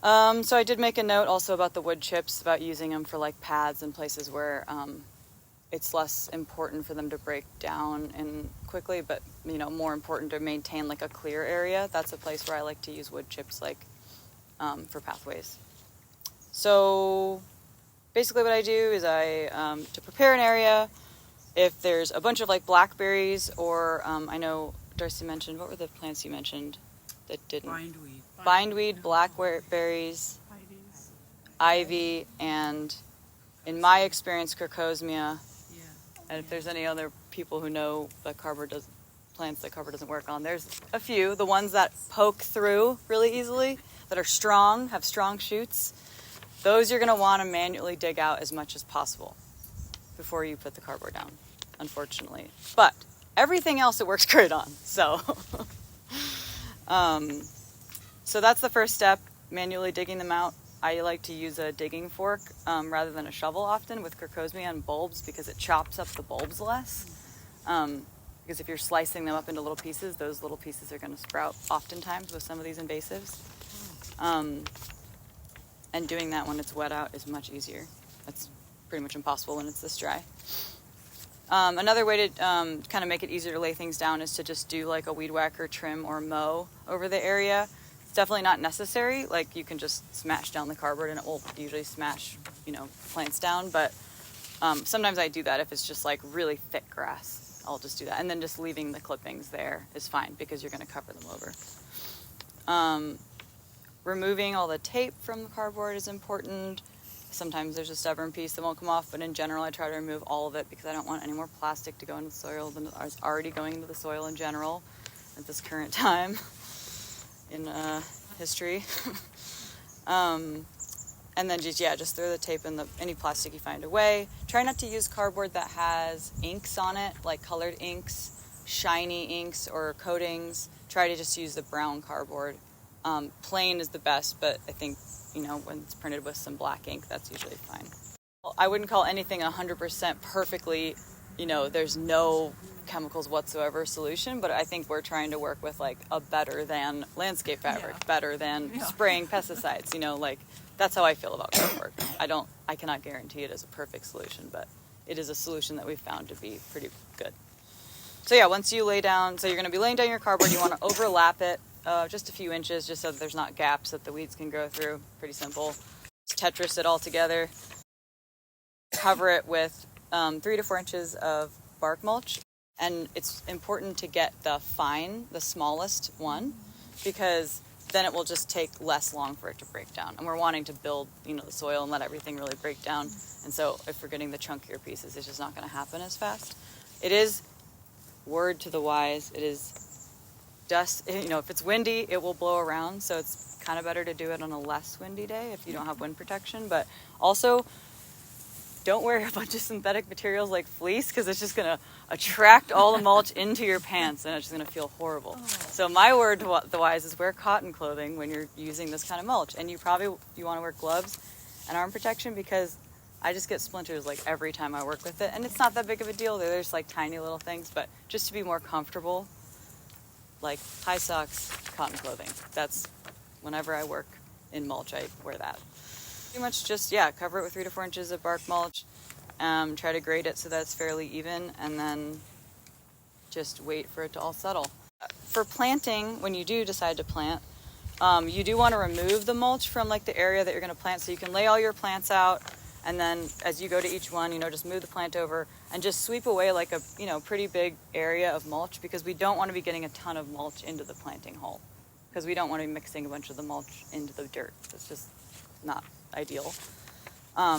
[SPEAKER 3] So I did make a note also about the wood chips, about using them for like paths and places where it's less important for them to break down and quickly, but, you know, more important to maintain like a clear area. That's a place where I like to use wood chips, like for pathways. So basically what I do is to prepare an area, if there's a bunch of like blackberries or I know Darcy mentioned, what were the plants you mentioned that didn't? Bindweed, blackberries, ivy, and in my experience, crocosmia. And if there's any other people who know that plants that cardboard doesn't work on, there's a few. The ones that poke through really easily, that are strong, have strong shoots, those you're going to want to manually dig out as much as possible before you put the cardboard down, unfortunately. But everything else it works great on. So, so that's the first step, manually digging them out. I like to use a digging fork rather than a shovel often with crocosmia and bulbs, because it chops up the bulbs less. Because if you're slicing them up into little pieces, those little pieces are going to sprout oftentimes with some of these invasives. And doing that when it's wet out is much easier. It's pretty much impossible when it's this dry. Another way to kind of make it easier to lay things down is to just do like a weed whacker, trim, or mow over the area. It's definitely not necessary. Like you can just smash down the cardboard and it will usually smash, plants down. But sometimes I do that if it's just like really thick grass. I'll just do that. And then just leaving the clippings there is fine because you're going to cover them over. Removing all the tape from the cardboard is important. Sometimes there's a stubborn piece that won't come off, but in general I try to remove all of it because I don't want any more plastic to go into the soil than is already going into the soil in general at this current time in history. And then just throw the tape and any plastic you find away. Try not to use cardboard that has inks on it, like colored inks, shiny inks, or coatings. Try to just use the brown cardboard. Plain is the best, but I think when it's printed with some black ink, that's usually fine. Well, I wouldn't call anything 100% perfectly, there's no chemicals whatsoever solution, but I think we're trying to work with like a better than landscape fabric, better than spraying pesticides, that's how I feel about cardboard. I cannot guarantee it is a perfect solution, but it is a solution that we've found to be pretty good. So once you lay down, so you're going to be laying down your cardboard, you want to overlap it just a few inches, just so that there's not gaps that the weeds can go through. Pretty simple. Just Tetris it all together. Cover it with 3 to 4 inches of bark mulch. And it's important to get the smallest one, because then it will just take less long for it to break down. And we're wanting to build, the soil and let everything really break down. And so if we're getting the chunkier pieces, it's just not going to happen as fast. It is, word to the wise, it is dust, if it's windy, it will blow around, so it's kind of better to do it on a less windy day if you don't have wind protection. But also, don't wear a bunch of synthetic materials like fleece, because it's just going to attract all the mulch into your pants, and it's just going to feel horrible. So my word to the wise is wear cotton clothing when you're using this kind of mulch, and you want to wear gloves and arm protection, because I just get splinters like every time I work with it, and it's not that big of a deal. They're just like tiny little things, but just to be more comfortable, like high socks, cotton clothing. That's whenever I work in mulch, I wear that. Pretty much just, cover it with 3 to 4 inches of bark mulch. Try to grade it so that it's fairly even, and then just wait for it to all settle. For planting, when you do decide to plant, you do want to remove the mulch from like the area that you're going to plant, so you can lay all your plants out, and then as you go to each one, just move the plant over and just sweep away like a, pretty big area of mulch, because we don't want to be getting a ton of mulch into the planting hole, because we don't want to be mixing a bunch of the mulch into the dirt. It's just not ideal.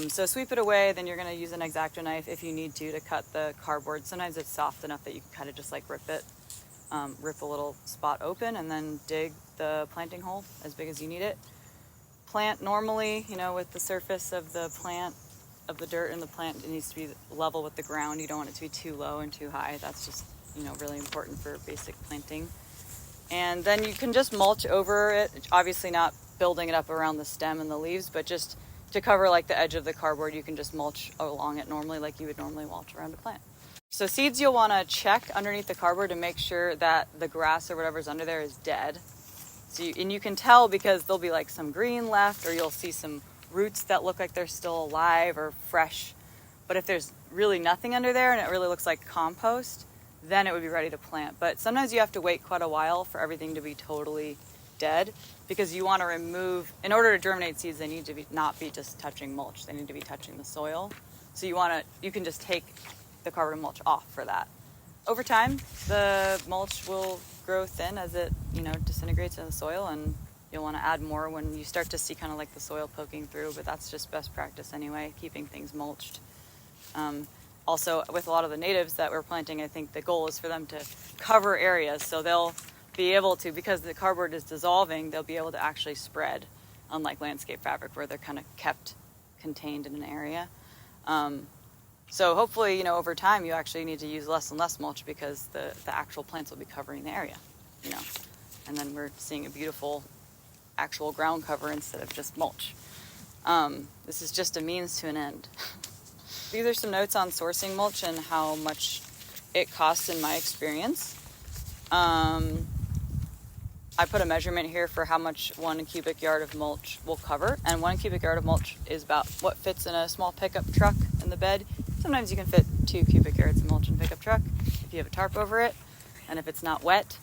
[SPEAKER 3] So sweep it away, then you're going to use an X-Acto knife if you need to cut the cardboard. Sometimes it's soft enough that you can kind of just like rip it, rip a little spot open, and then dig the planting hole as big as you need it. Plant normally, with the surface of the plant, of the dirt in the plant, it needs to be level with the ground. You don't want it to be too low and too high. That's just, really important for basic planting. And then you can just mulch over it, obviously not building it up around the stem and the leaves, but just to cover like the edge of the cardboard, you can just mulch along it normally like you would normally mulch around a plant. So seeds, you'll want to check underneath the cardboard to make sure that the grass or whatever's under there is dead. And you can tell because there'll be like some green left, or you'll see some roots that look like they're still alive or fresh. But if there's really nothing under there and it really looks like compost, then it would be ready to plant. But sometimes you have to wait quite a while for everything to be totally dead, because you want to remove, in order to germinate seeds, they need to not be just touching mulch, they need to be touching the soil. So you can just take the cardboard mulch off for that. Over time, the mulch will grow thin as it, disintegrates in the soil, and you'll want to add more when you start to see kind of like the soil poking through, but that's just best practice anyway, keeping things mulched. Also, with a lot of the natives that we're planting, I think the goal is for them to cover areas, so they'll be able to, because the cardboard is dissolving, they'll be able to actually spread, unlike landscape fabric where they're kind of kept contained in an area. So hopefully, over time, you actually need to use less and less mulch, because the actual plants will be covering the area, and then we're seeing a beautiful actual ground cover instead of just mulch. This is just a means to an end. These are some notes on sourcing mulch and how much it costs in my experience. I put a measurement here for how much 1 cubic yard of mulch will cover, and 1 cubic yard of mulch is about what fits in a small pickup truck in the bed. It's Sometimes you can fit 2 cubic yards of mulch in a pickup truck if you have a tarp over it and if it's not wet.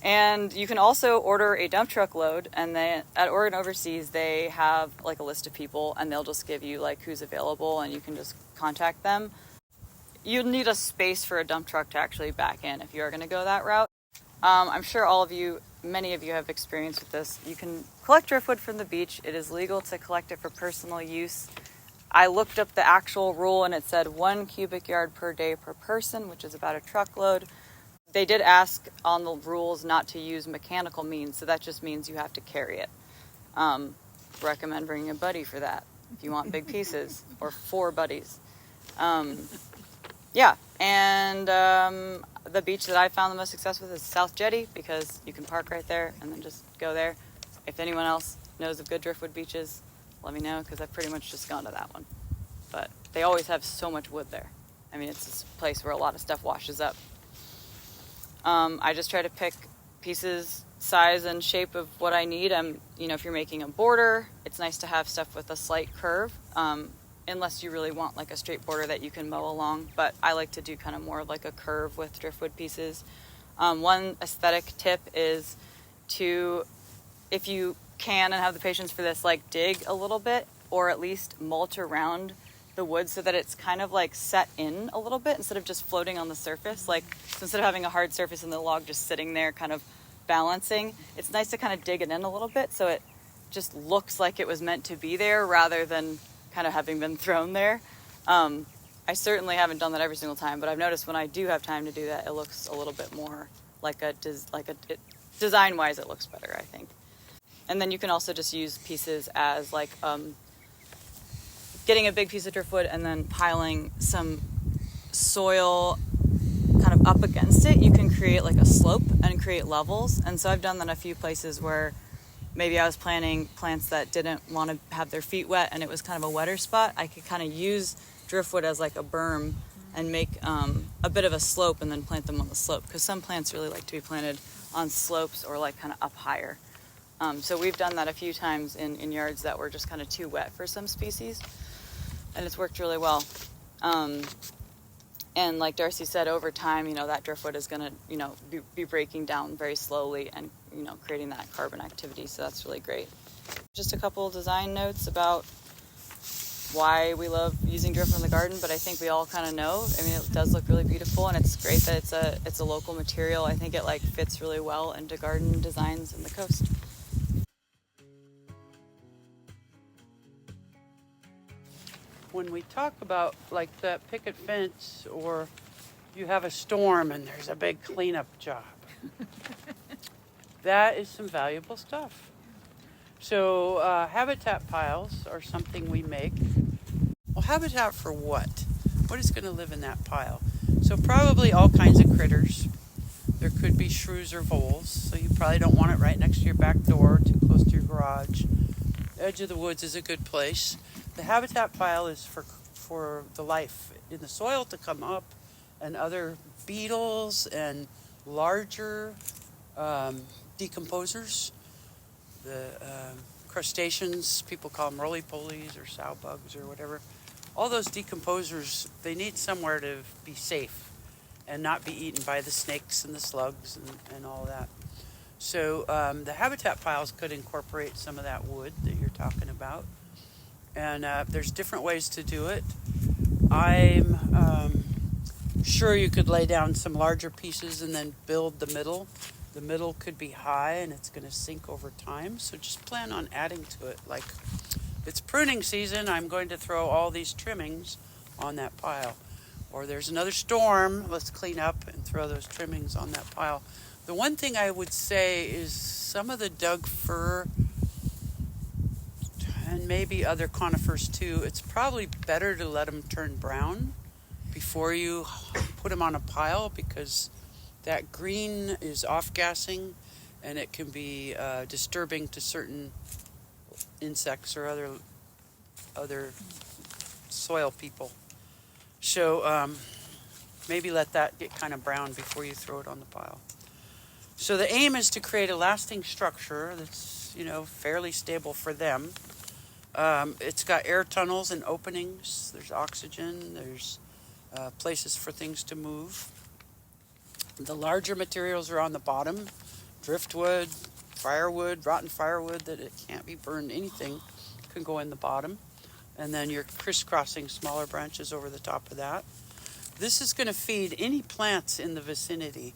[SPEAKER 3] And you can also order a dump truck load, and they, at Oregon Overseas, they have like a list of people, and they'll just give you like who's available, and you can just contact them. You'd need a space for a dump truck to actually back in if you are going to go that route. I'm sure many of you have experience with this. You can collect driftwood from the beach. It is legal to collect it for personal use. I looked up the actual rule, and it said 1 cubic yard per day per person, which is about a truckload. They did ask on the rules not to use mechanical means, so that just means you have to carry it. Recommend bringing a buddy for that if you want big pieces, or 4 buddies. Yeah, and the beach that I found the most success with is South Jetty, because you can park right there and then just go there. If anyone else knows of good driftwood beaches, let me know, because I've pretty much just gone to that one. But they always have so much wood there. I mean, it's this place where a lot of stuff washes up. I just try to pick pieces, size, and shape of what I need. If you're making a border, it's nice to have stuff with a slight curve, unless you really want like a straight border that you can mow along. But I like to do kind of more of like a curve with driftwood pieces. One aesthetic tip is to, if you can and have the patience for this, like dig a little bit, or at least mulch around the wood so that it's kind of like set in a little bit instead of just floating on the surface. Like, so instead of having a hard surface and the log just sitting there kind of balancing, it's nice to kind of dig it in a little bit so it just looks like it was meant to be there rather than kind of having been thrown there. I certainly haven't done that every single time, but I've noticed when I do have time to do that, it looks a little bit more design-wise, it looks better, I think. And then you can also just use pieces as like getting a big piece of driftwood and then piling some soil kind of up against it. You can create like a slope and create levels. And so I've done that a few places where maybe I was planting plants that didn't want to have their feet wet and it was kind of a wetter spot. I could kind of use driftwood as like a berm and make a bit of a slope and then plant them on the slope, because some plants really like to be planted on slopes or like kind of up higher. So we've done that a few times in yards that were just kind of too wet for some species, and it's worked really well. And like Darcy said, over time, that driftwood is going to, be breaking down very slowly and, creating that carbon activity. So that's really great. Just a couple of design notes about why we love using driftwood in the garden, but I think we all kind of know. I mean, it does look really beautiful, and it's great that it's a local material. I think it like fits really well into garden designs in the coast.
[SPEAKER 1] When we talk about like that picket fence, or you have a storm and there's a big cleanup job, that is some valuable stuff. So habitat piles are something we make. Well, habitat for what? What is going to live in that pile? So probably all kinds of critters. There could be shrews or voles, so you probably don't want it right next to your back door, too close to your garage. Edge of the woods is a good place. The habitat pile is for the life in the soil to come up, and other beetles and larger decomposers. The crustaceans, people call them roly-polies or sow bugs or whatever. All those decomposers, they need somewhere to be safe and not be eaten by the snakes and the slugs and all that. So the habitat piles could incorporate some of that wood that you're talking about. And there's different ways to do it. I'm sure you could lay down some larger pieces and then build the middle. The middle could be high and it's going to sink over time. So just plan on adding to it. Like, it's pruning season, I'm going to throw all these trimmings on that pile. Or there's another storm, let's clean up and throw those trimmings on that pile. The one thing I would say is some of the Doug fir, and maybe other conifers too, it's probably better to let them turn brown before you put them on a pile, because that green is off-gassing and it can be disturbing to certain insects or other soil people. So maybe let that get kind of brown before you throw it on the pile. So the aim is to create a lasting structure that's, fairly stable for them. It's got air tunnels and openings. There's oxygen. There's places for things to move. The larger materials are on the bottom. Driftwood, firewood, rotten firewood that it can't be burned. Anything can go in the bottom. And then you're crisscrossing smaller branches over the top of that. This is going to feed any plants in the vicinity.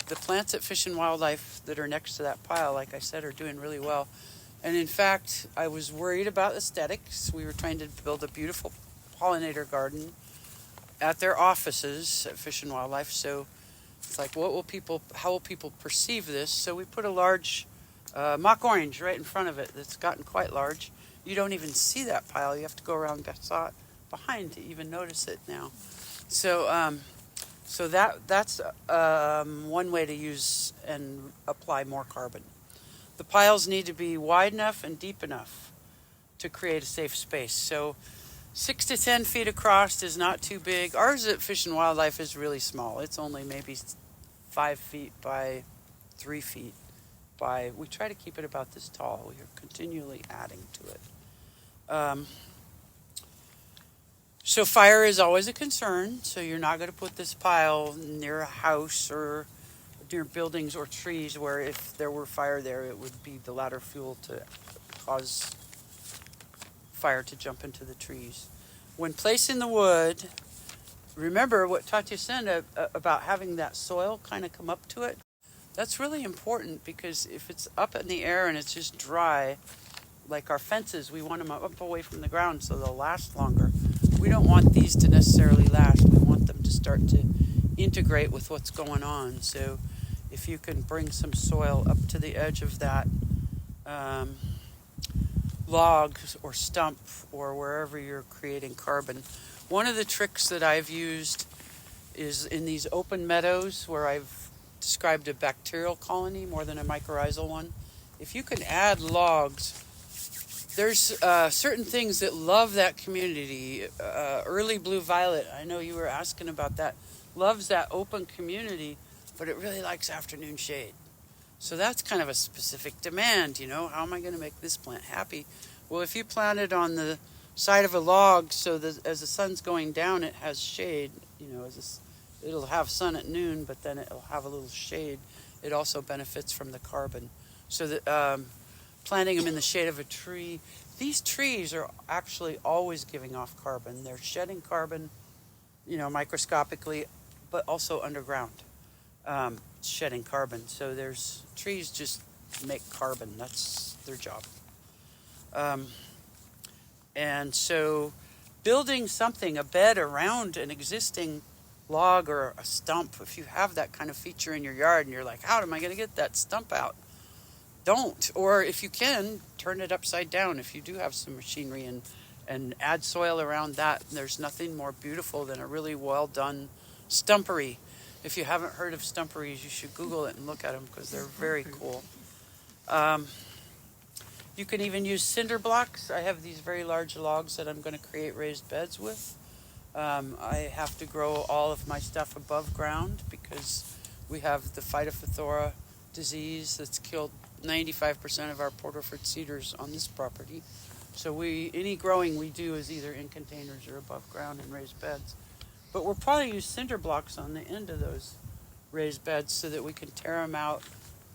[SPEAKER 1] The plants at Fish and Wildlife that are next to that pile, like I said, are doing really well. And in fact, I was worried about aesthetics. We were trying to build a beautiful pollinator garden at their offices at Fish and Wildlife. So it's like, how will people perceive this? So we put a large mock orange right in front of it that's gotten quite large. You don't even see that pile. You have to go around behind to even notice it now. So that's one way to use and apply more carbon. The piles need to be wide enough and deep enough to create a safe space. So 6 to 10 feet across is not too big. Ours at Fish and Wildlife is really small. It's only maybe 5 feet by 3 feet. We try to keep it about this tall. We are continually adding to it. So fire is always a concern. So you're not going to put this pile near a house or near buildings or trees where if there were fire there, it would be the ladder fuel to cause fire to jump into the trees. When placing the wood, remember what Tatiana said about having that soil kind of come up to it. That's really important because if it's up in the air and it's just dry, like our fences, we want them up away from the ground so they'll last longer. We don't want these to necessarily last. We want them to start to integrate with what's going on. So if you can bring some soil up to the edge of that log or stump or wherever you're creating carbon. One of the tricks that I've used is in these open meadows where I've described a bacterial colony more than a mycorrhizal one. If you can add logs, there's certain things that love that community. Early blue violet, I know you were asking about that, loves that open community, but it really likes afternoon shade. So that's kind of a specific demand, How am I going to make this plant happy? Well, if you plant it on the side of a log so that as the sun's going down, it has shade, it'll have sun at noon, but then it'll have a little shade. It also benefits from the carbon. So that planting them in the shade of a tree, these trees are actually always giving off carbon. They're shedding carbon, microscopically, but also underground. Shedding carbon. So trees just make carbon. That's their job. And so building something, a bed around an existing log or a stump, if you have that kind of feature in your yard and you're like, how am I going to get that stump out? Don't. Or if you can, turn it upside down if you do have some machinery and add soil around that. There's nothing more beautiful than a really well done stumpery. If you haven't heard of stumperies, you should Google it and look at them because they're very cool. You can even use cinder blocks. I have these very large logs that I'm going to create raised beds with. I have to grow all of my stuff above ground because we have the Phytophthora disease that's killed 95% of our Porterford cedars on this property. So any growing we do is either in containers or above ground in raised beds. But we'll probably use cinder blocks on the end of those raised beds so that we can tear them out,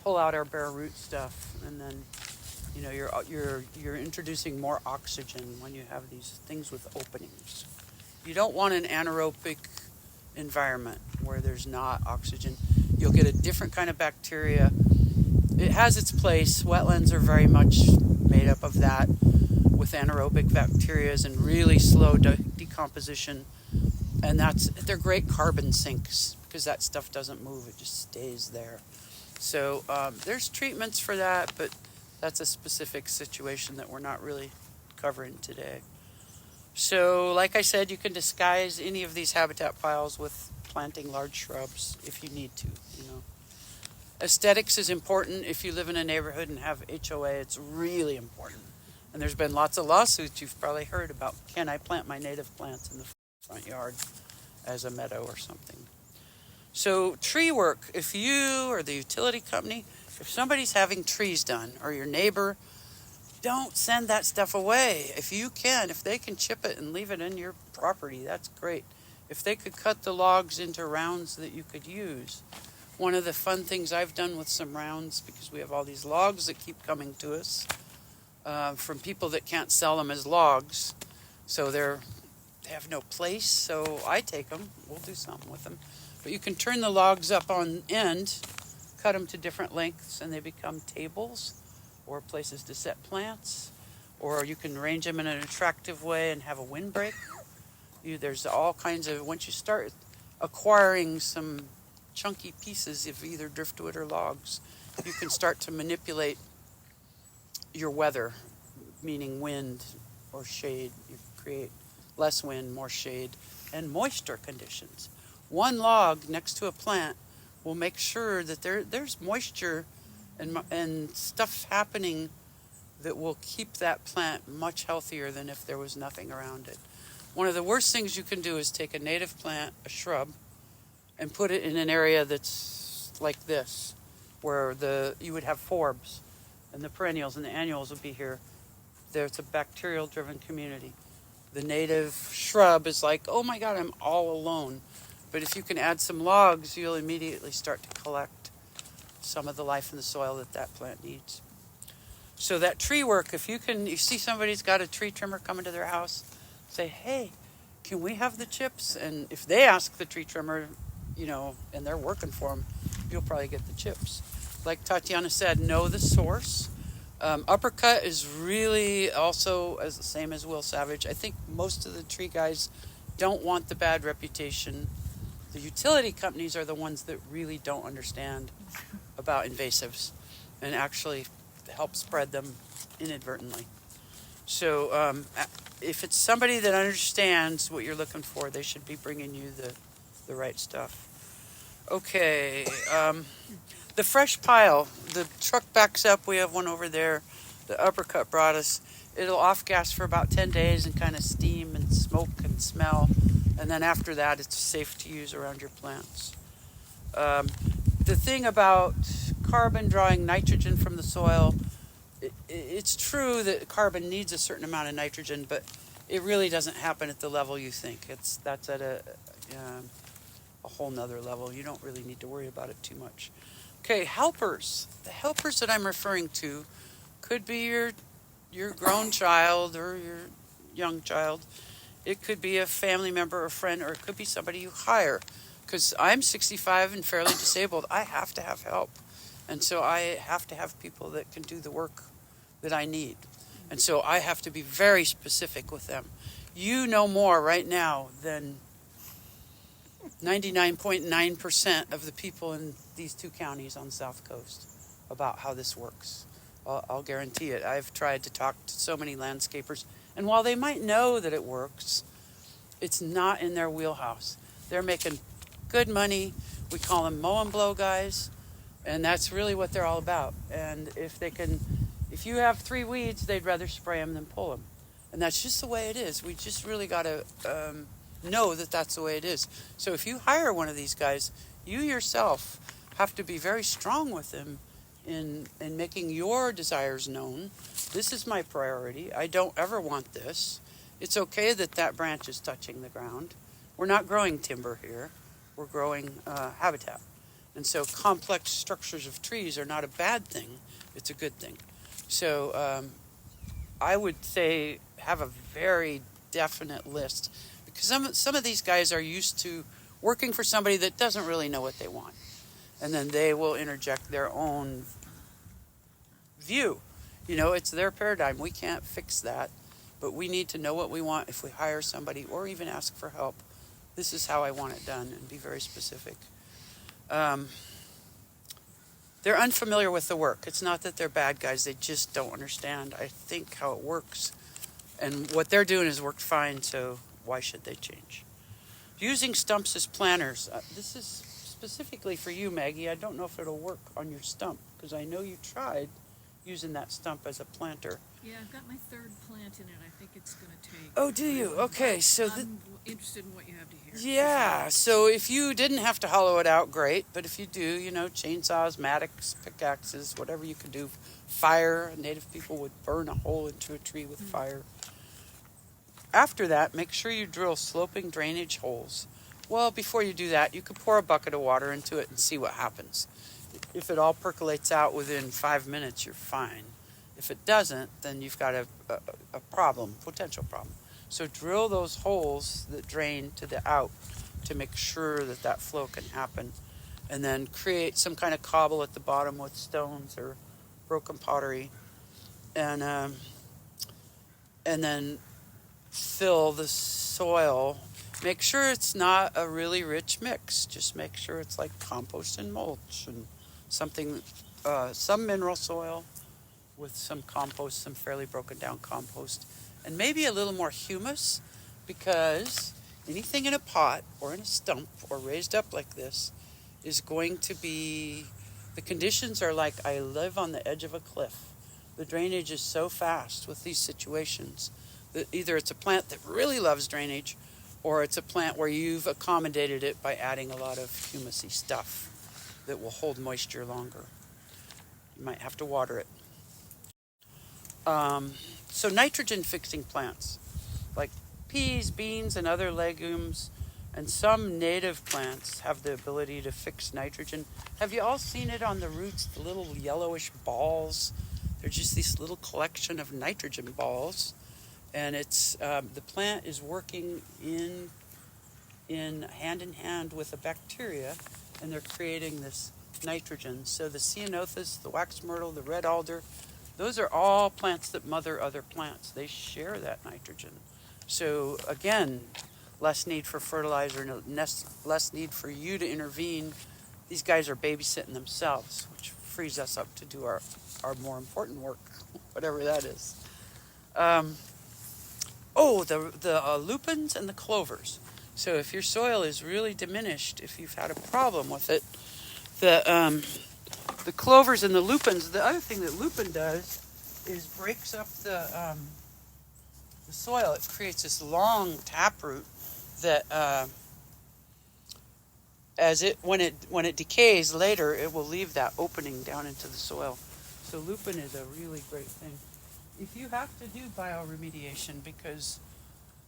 [SPEAKER 1] pull out our bare root stuff, and then you're introducing more oxygen when you have these things with openings. You don't want an anaerobic environment where there's not oxygen. You'll get a different kind of bacteria. It has its place. Wetlands are very much made up of that, with anaerobic bacteria and really slow decomposition. And they're great carbon sinks because that stuff doesn't move. It just stays there. So there's treatments for that, but that's a specific situation that we're not really covering today. So like I said, you can disguise any of these habitat piles with planting large shrubs if you need to. Aesthetics is important. If you live in a neighborhood and have HOA, it's really important. And there's been lots of lawsuits you've probably heard about. Can I plant my native plants in the front yard as a meadow or something? So tree work, if you or the utility company, if somebody's having trees done or your neighbor, don't send that stuff away. If you can, if they can chip it and leave it in your property, that's great. If they could cut the logs into rounds that you could use. One of the fun things I've done with some rounds, because we have all these logs that keep coming to us from people that can't sell them as logs, so they have no place, so I take them. We'll do something with them. But you can turn the logs up on end, cut them to different lengths, and they become tables or places to set plants, or you can arrange them in an attractive way and have a windbreak. There's all kinds of, once you start acquiring some chunky pieces of either driftwood or logs, you can start to manipulate your weather, meaning wind or shade. You create less wind, more shade, and moisture conditions. One log next to a plant will make sure that there's moisture and stuff happening that will keep that plant much healthier than if there was nothing around it. One of the worst things you can do is take a native plant, a shrub, and put it in an area that's like this, where you would have forbs, and the perennials and the annuals would be here. There's a bacterial-driven community. The native shrub is like, oh my God, I'm all alone. But if you can add some logs, you'll immediately start to collect some of the life in the soil that plant needs. So that tree work, if you see somebody's got a tree trimmer coming to their house, say, hey, can we have the chips? And if they ask the tree trimmer, and they're working for them, you'll probably get the chips. Like Tatiana said, know the source. Uppercut is really also the same as Will Savage. I think most of the tree guys don't want the bad reputation. The utility companies are the ones that really don't understand about invasives and actually help spread them inadvertently. So if it's somebody that understands what you're looking for, they should be bringing you the right stuff. Okay, the fresh pile. The truck backs up. We have one over there. The uppercut brought us. It'll off-gas for about 10 days and kind of steam and smoke and smell. And then after that, it's safe to use around your plants. The thing about carbon drawing nitrogen from the soil, it's true that carbon needs a certain amount of nitrogen, but it really doesn't happen at the level you think. That's at a whole nother level. You don't really need to worry about it too much. Okay, helpers. The helpers that I'm referring to could be your grown child or your young child. It could be a family member or friend, or it could be somebody you hire. Because I'm 65 and fairly disabled. I have to have help. And so I have to have people that can do the work that I need. And so I have to be very specific with them. You know more right now than 99.9% of the people in these two counties on the South Coast about how this works. I'll guarantee it. I've tried to talk to so many landscapers, and while they might know that it works, it's not in their wheelhouse. They're making good money. We call them mow and blow guys, and that's really what they're all about. And if you have 3 weeds, they'd rather spray them than pull them. And that's just the way it is. We just really got to know that that's the way it is. So if you hire one of these guys, you yourself have to be very strong with them in making your desires known. This is my priority. I don't ever want this. It's okay that branch is touching the ground. We're not growing timber here. We're growing habitat. And so complex structures of trees are not a bad thing. It's a good thing. So I would say have a very definite list, because some of these guys are used to working for somebody that doesn't really know what they want. And then they will interject their own view. It's their paradigm. We can't fix that, but we need to know what we want if we hire somebody or even ask for help. This is how I want it done, and be very specific. They're unfamiliar with the work. It's not that they're bad guys. They just don't understand, I think, how it works. And what they're doing has worked fine, so why should they change? Using stumps as planters. This is specifically for you, Maggie. I don't know if it'll work on your stump, because I know you tried using that stump as a planter.
[SPEAKER 4] Yeah, I've got my 3rd plant in it. I think it's going to take.
[SPEAKER 1] Oh, do you? Okay, so
[SPEAKER 2] interested in what you have to hear.
[SPEAKER 1] Yeah, so if you didn't have to hollow it out, great. But if you do, chainsaws, mattocks, pickaxes, whatever you could do. Fire, native people would burn a hole into a tree with fire. After that, make sure you drill sloping drainage holes. Well, before you do that, you could pour a bucket of water into it and see what happens. If it all percolates out within 5 minutes, you're fine. If it doesn't, then you've got a problem, potential problem. So drill those holes that drain to the out to make sure that flow can happen. And then create some kind of cobble at the bottom with stones or broken pottery. And then fill the soil. Make sure it's not a really rich mix. Just make sure it's like compost and mulch and something, some mineral soil with some compost, some fairly broken down compost, and maybe a little more humus, because anything in a pot or in a stump or raised up like this is going to be, the conditions are like I live on the edge of a cliff. The drainage is so fast with these situations that either it's a plant that really loves drainage or it's a plant where you've accommodated it by adding a lot of humusy stuff that will hold moisture longer. You might have to water it. So nitrogen fixing plants like peas, beans, and other legumes, and some native plants have the ability to fix nitrogen. Have you all seen it on the roots, the little yellowish balls? They're just this little collection of nitrogen balls. And it's the plant is working in hand in hand with a bacteria, and they're creating this nitrogen. So the ceanothus, the wax myrtle, the red alder, those are all plants that mother other plants. They share that nitrogen. So again, less need for fertilizer, less need for you to intervene. These guys are babysitting themselves, which frees us up to do our more important work, whatever that is. The lupins and the clovers. So if your soil is really diminished, if you've had a problem with it, the clovers and the lupins, the other thing that lupin does is breaks up the soil. It creates this long taproot that when it decays later, it will leave that opening down into the soil. So lupin is a really great thing. If you have to do bioremediation because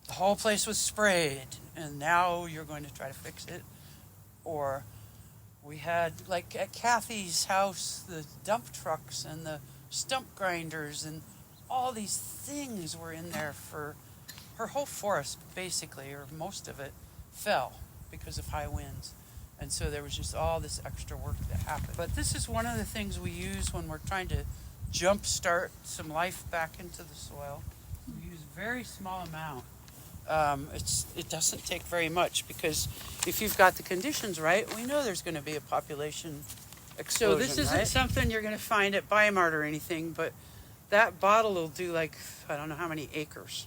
[SPEAKER 1] the whole place was sprayed and now you're going to try to fix it, or we had, like at Kathy's house, the dump trucks and the stump grinders and all these things were in there for her whole forest, basically, or most of it, fell because of high winds. And so there was just all this extra work that happened. But this is one of the things we use when we're trying to jumpstart some life back into the soil. We use a very small amount. It doesn't take very much, because if you've got the conditions right, we know there's going to be a population explosion. So this isn't something you're going to find at Bi-Mart or anything, but that bottle will do like, I don't know how many acres.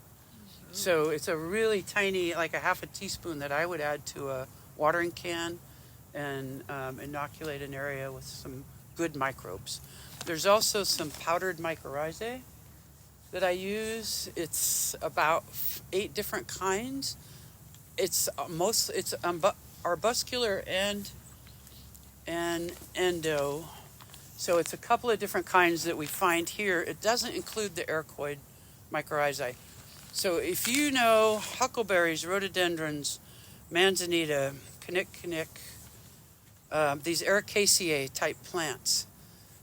[SPEAKER 1] So it's a really tiny, like a half a teaspoon that I would add to a watering can and inoculate an area with some good microbes. There's also some powdered mycorrhizae that I use. It's about 8 different kinds. It's arbuscular and endo. So it's a couple of different kinds that we find here. It doesn't include the ericoid mycorrhizae. So if you know huckleberries, rhododendrons, manzanita, kinnick, these ericaceae type plants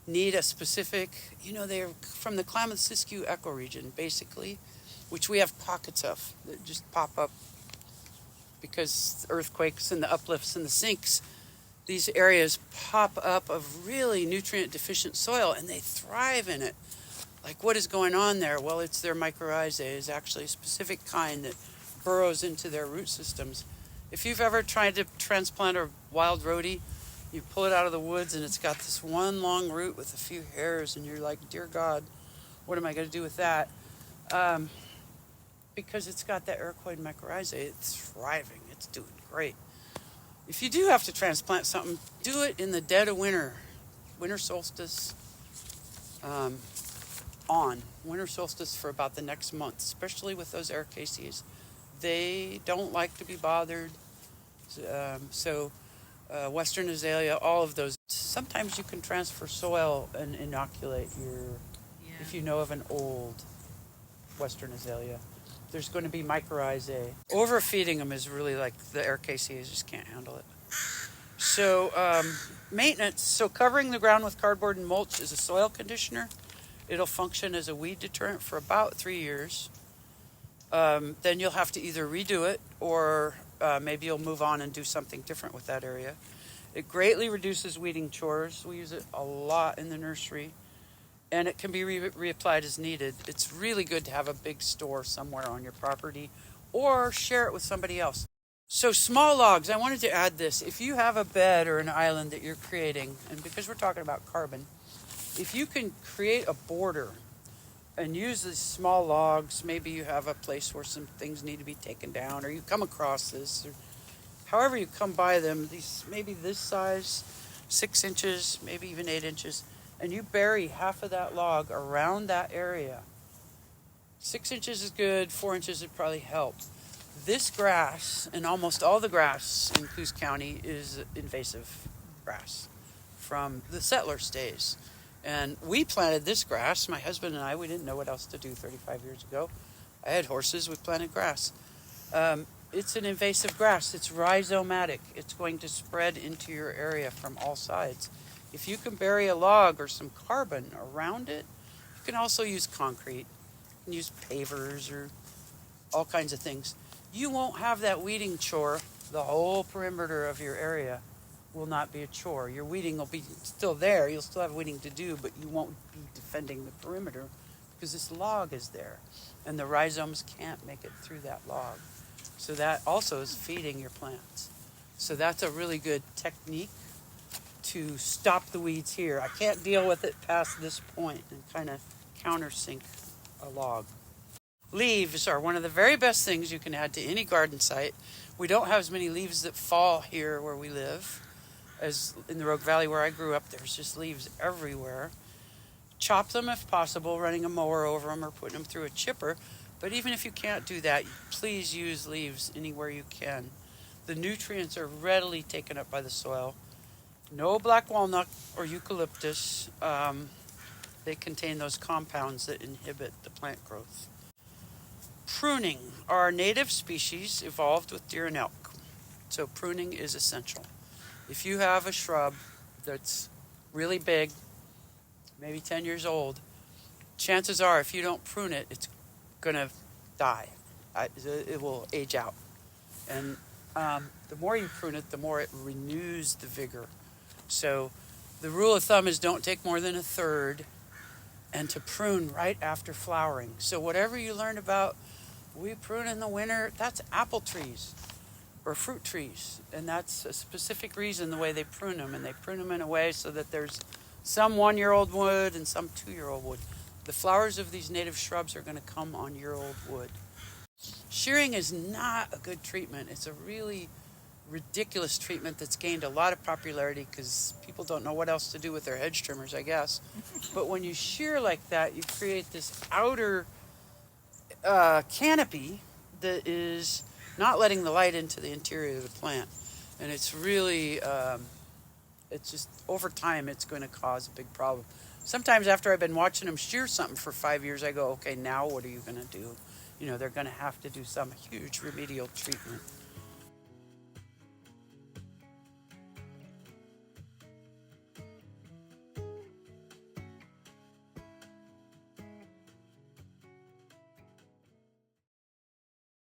[SPEAKER 1] need a specific, they're from the Klamath-Siskiyou ecoregion, basically, which we have pockets of that just pop up because earthquakes and the uplifts and the sinks. These areas pop up of really nutrient deficient soil, and they thrive in it. Like, what is going on there? Well, it's their mycorrhizae is actually a specific kind that burrows into their root systems. If you've ever tried to transplant a wild rhodie, you pull it out of the woods and it's got this one long root with a few hairs, and you're like, dear God, what am I going to do with that? Because it's got that ericoid mycorrhizae, it's thriving, it's doing great. If you do have to transplant something, do it in the dead of winter solstice winter solstice for about the next month, especially with those ericaceae. They don't like to be bothered. Western azalea, all of those. Sometimes you can transfer soil and inoculate if you know of an old Western azalea. There's going to be mycorrhizae. Overfeeding them is really like the RKCAs just can't handle it. So maintenance, so covering the ground with cardboard and mulch is a soil conditioner. It'll function as a weed deterrent for about 3 years. Then you'll have to either redo it or maybe you'll move on and do something different with that area. It greatly reduces weeding chores. We use it a lot in the nursery, and it can be reapplied as needed. It's really good to have a big store somewhere on your property or share it with somebody else. So small logs, I wanted to add this. If you have a bed or an island that you're creating, and because we're talking about carbon, if you can create a border and use these small logs, maybe you have a place where some things need to be taken down, or you come across this, or however you come by them, these maybe this size, 6 inches, maybe even 8 inches, and you bury half of that log around that area. 6 inches is good, 4 inches would probably help. This grass, and almost all the grass in Coos County, is invasive grass from the settlers' days. And we planted this grass, my husband and I, we didn't know what else to do 35 years ago. I had horses, we planted grass. It's an invasive grass, it's rhizomatic. It's going to spread into your area from all sides. If you can bury a log or some carbon around it, you can also use concrete. You can use pavers or all kinds of things. You won't have that weeding chore. The whole perimeter of your area will not be a chore. Your weeding will be still there. You'll still have weeding to do, but you won't be defending the perimeter because this log is there. And the rhizomes can't make it through that log. So that also is feeding your plants. So that's a really good technique to stop the weeds here. I can't deal with it past this point and kind of countersink a log. Leaves are one of the very best things you can add to any garden site. We don't have as many leaves that fall here where we live as in the Rogue Valley where I grew up. There's just leaves everywhere. Chop them if possible, running a mower over them or putting them through a chipper. But even if you can't do that, please use leaves anywhere you can. The nutrients are readily taken up by the soil. No black walnut or eucalyptus. They contain those compounds that inhibit the plant growth. Pruning. Our native species evolved with deer and elk. So pruning is essential. If you have a shrub that's really big, maybe 10 years old, chances are if you don't prune it, it's going to die. It will age out. And the more you prune it, the more it renews the vigor. So the rule of thumb is don't take more than a third and to prune right after flowering. So whatever you learn about, we prune in the winter, that's apple trees or fruit trees. And that's a specific reason the way they prune them. And they prune them in a way so that there's some 1-year-old wood and some 2-year-old wood. The flowers of these native shrubs are going to come on year-old wood. Shearing is not a good treatment. It's a really ridiculous treatment that's gained a lot of popularity because people don't know what else to do with their hedge trimmers, I guess. But when you shear like that, you create this outer canopy that is not letting the light into the interior of the plant. And it's really, it's just, over time, it's going to cause a big problem. Sometimes after I've been watching them shear something for 5 years, I go, okay, now what are you going to do? You know, they're going to have to do some huge remedial treatment.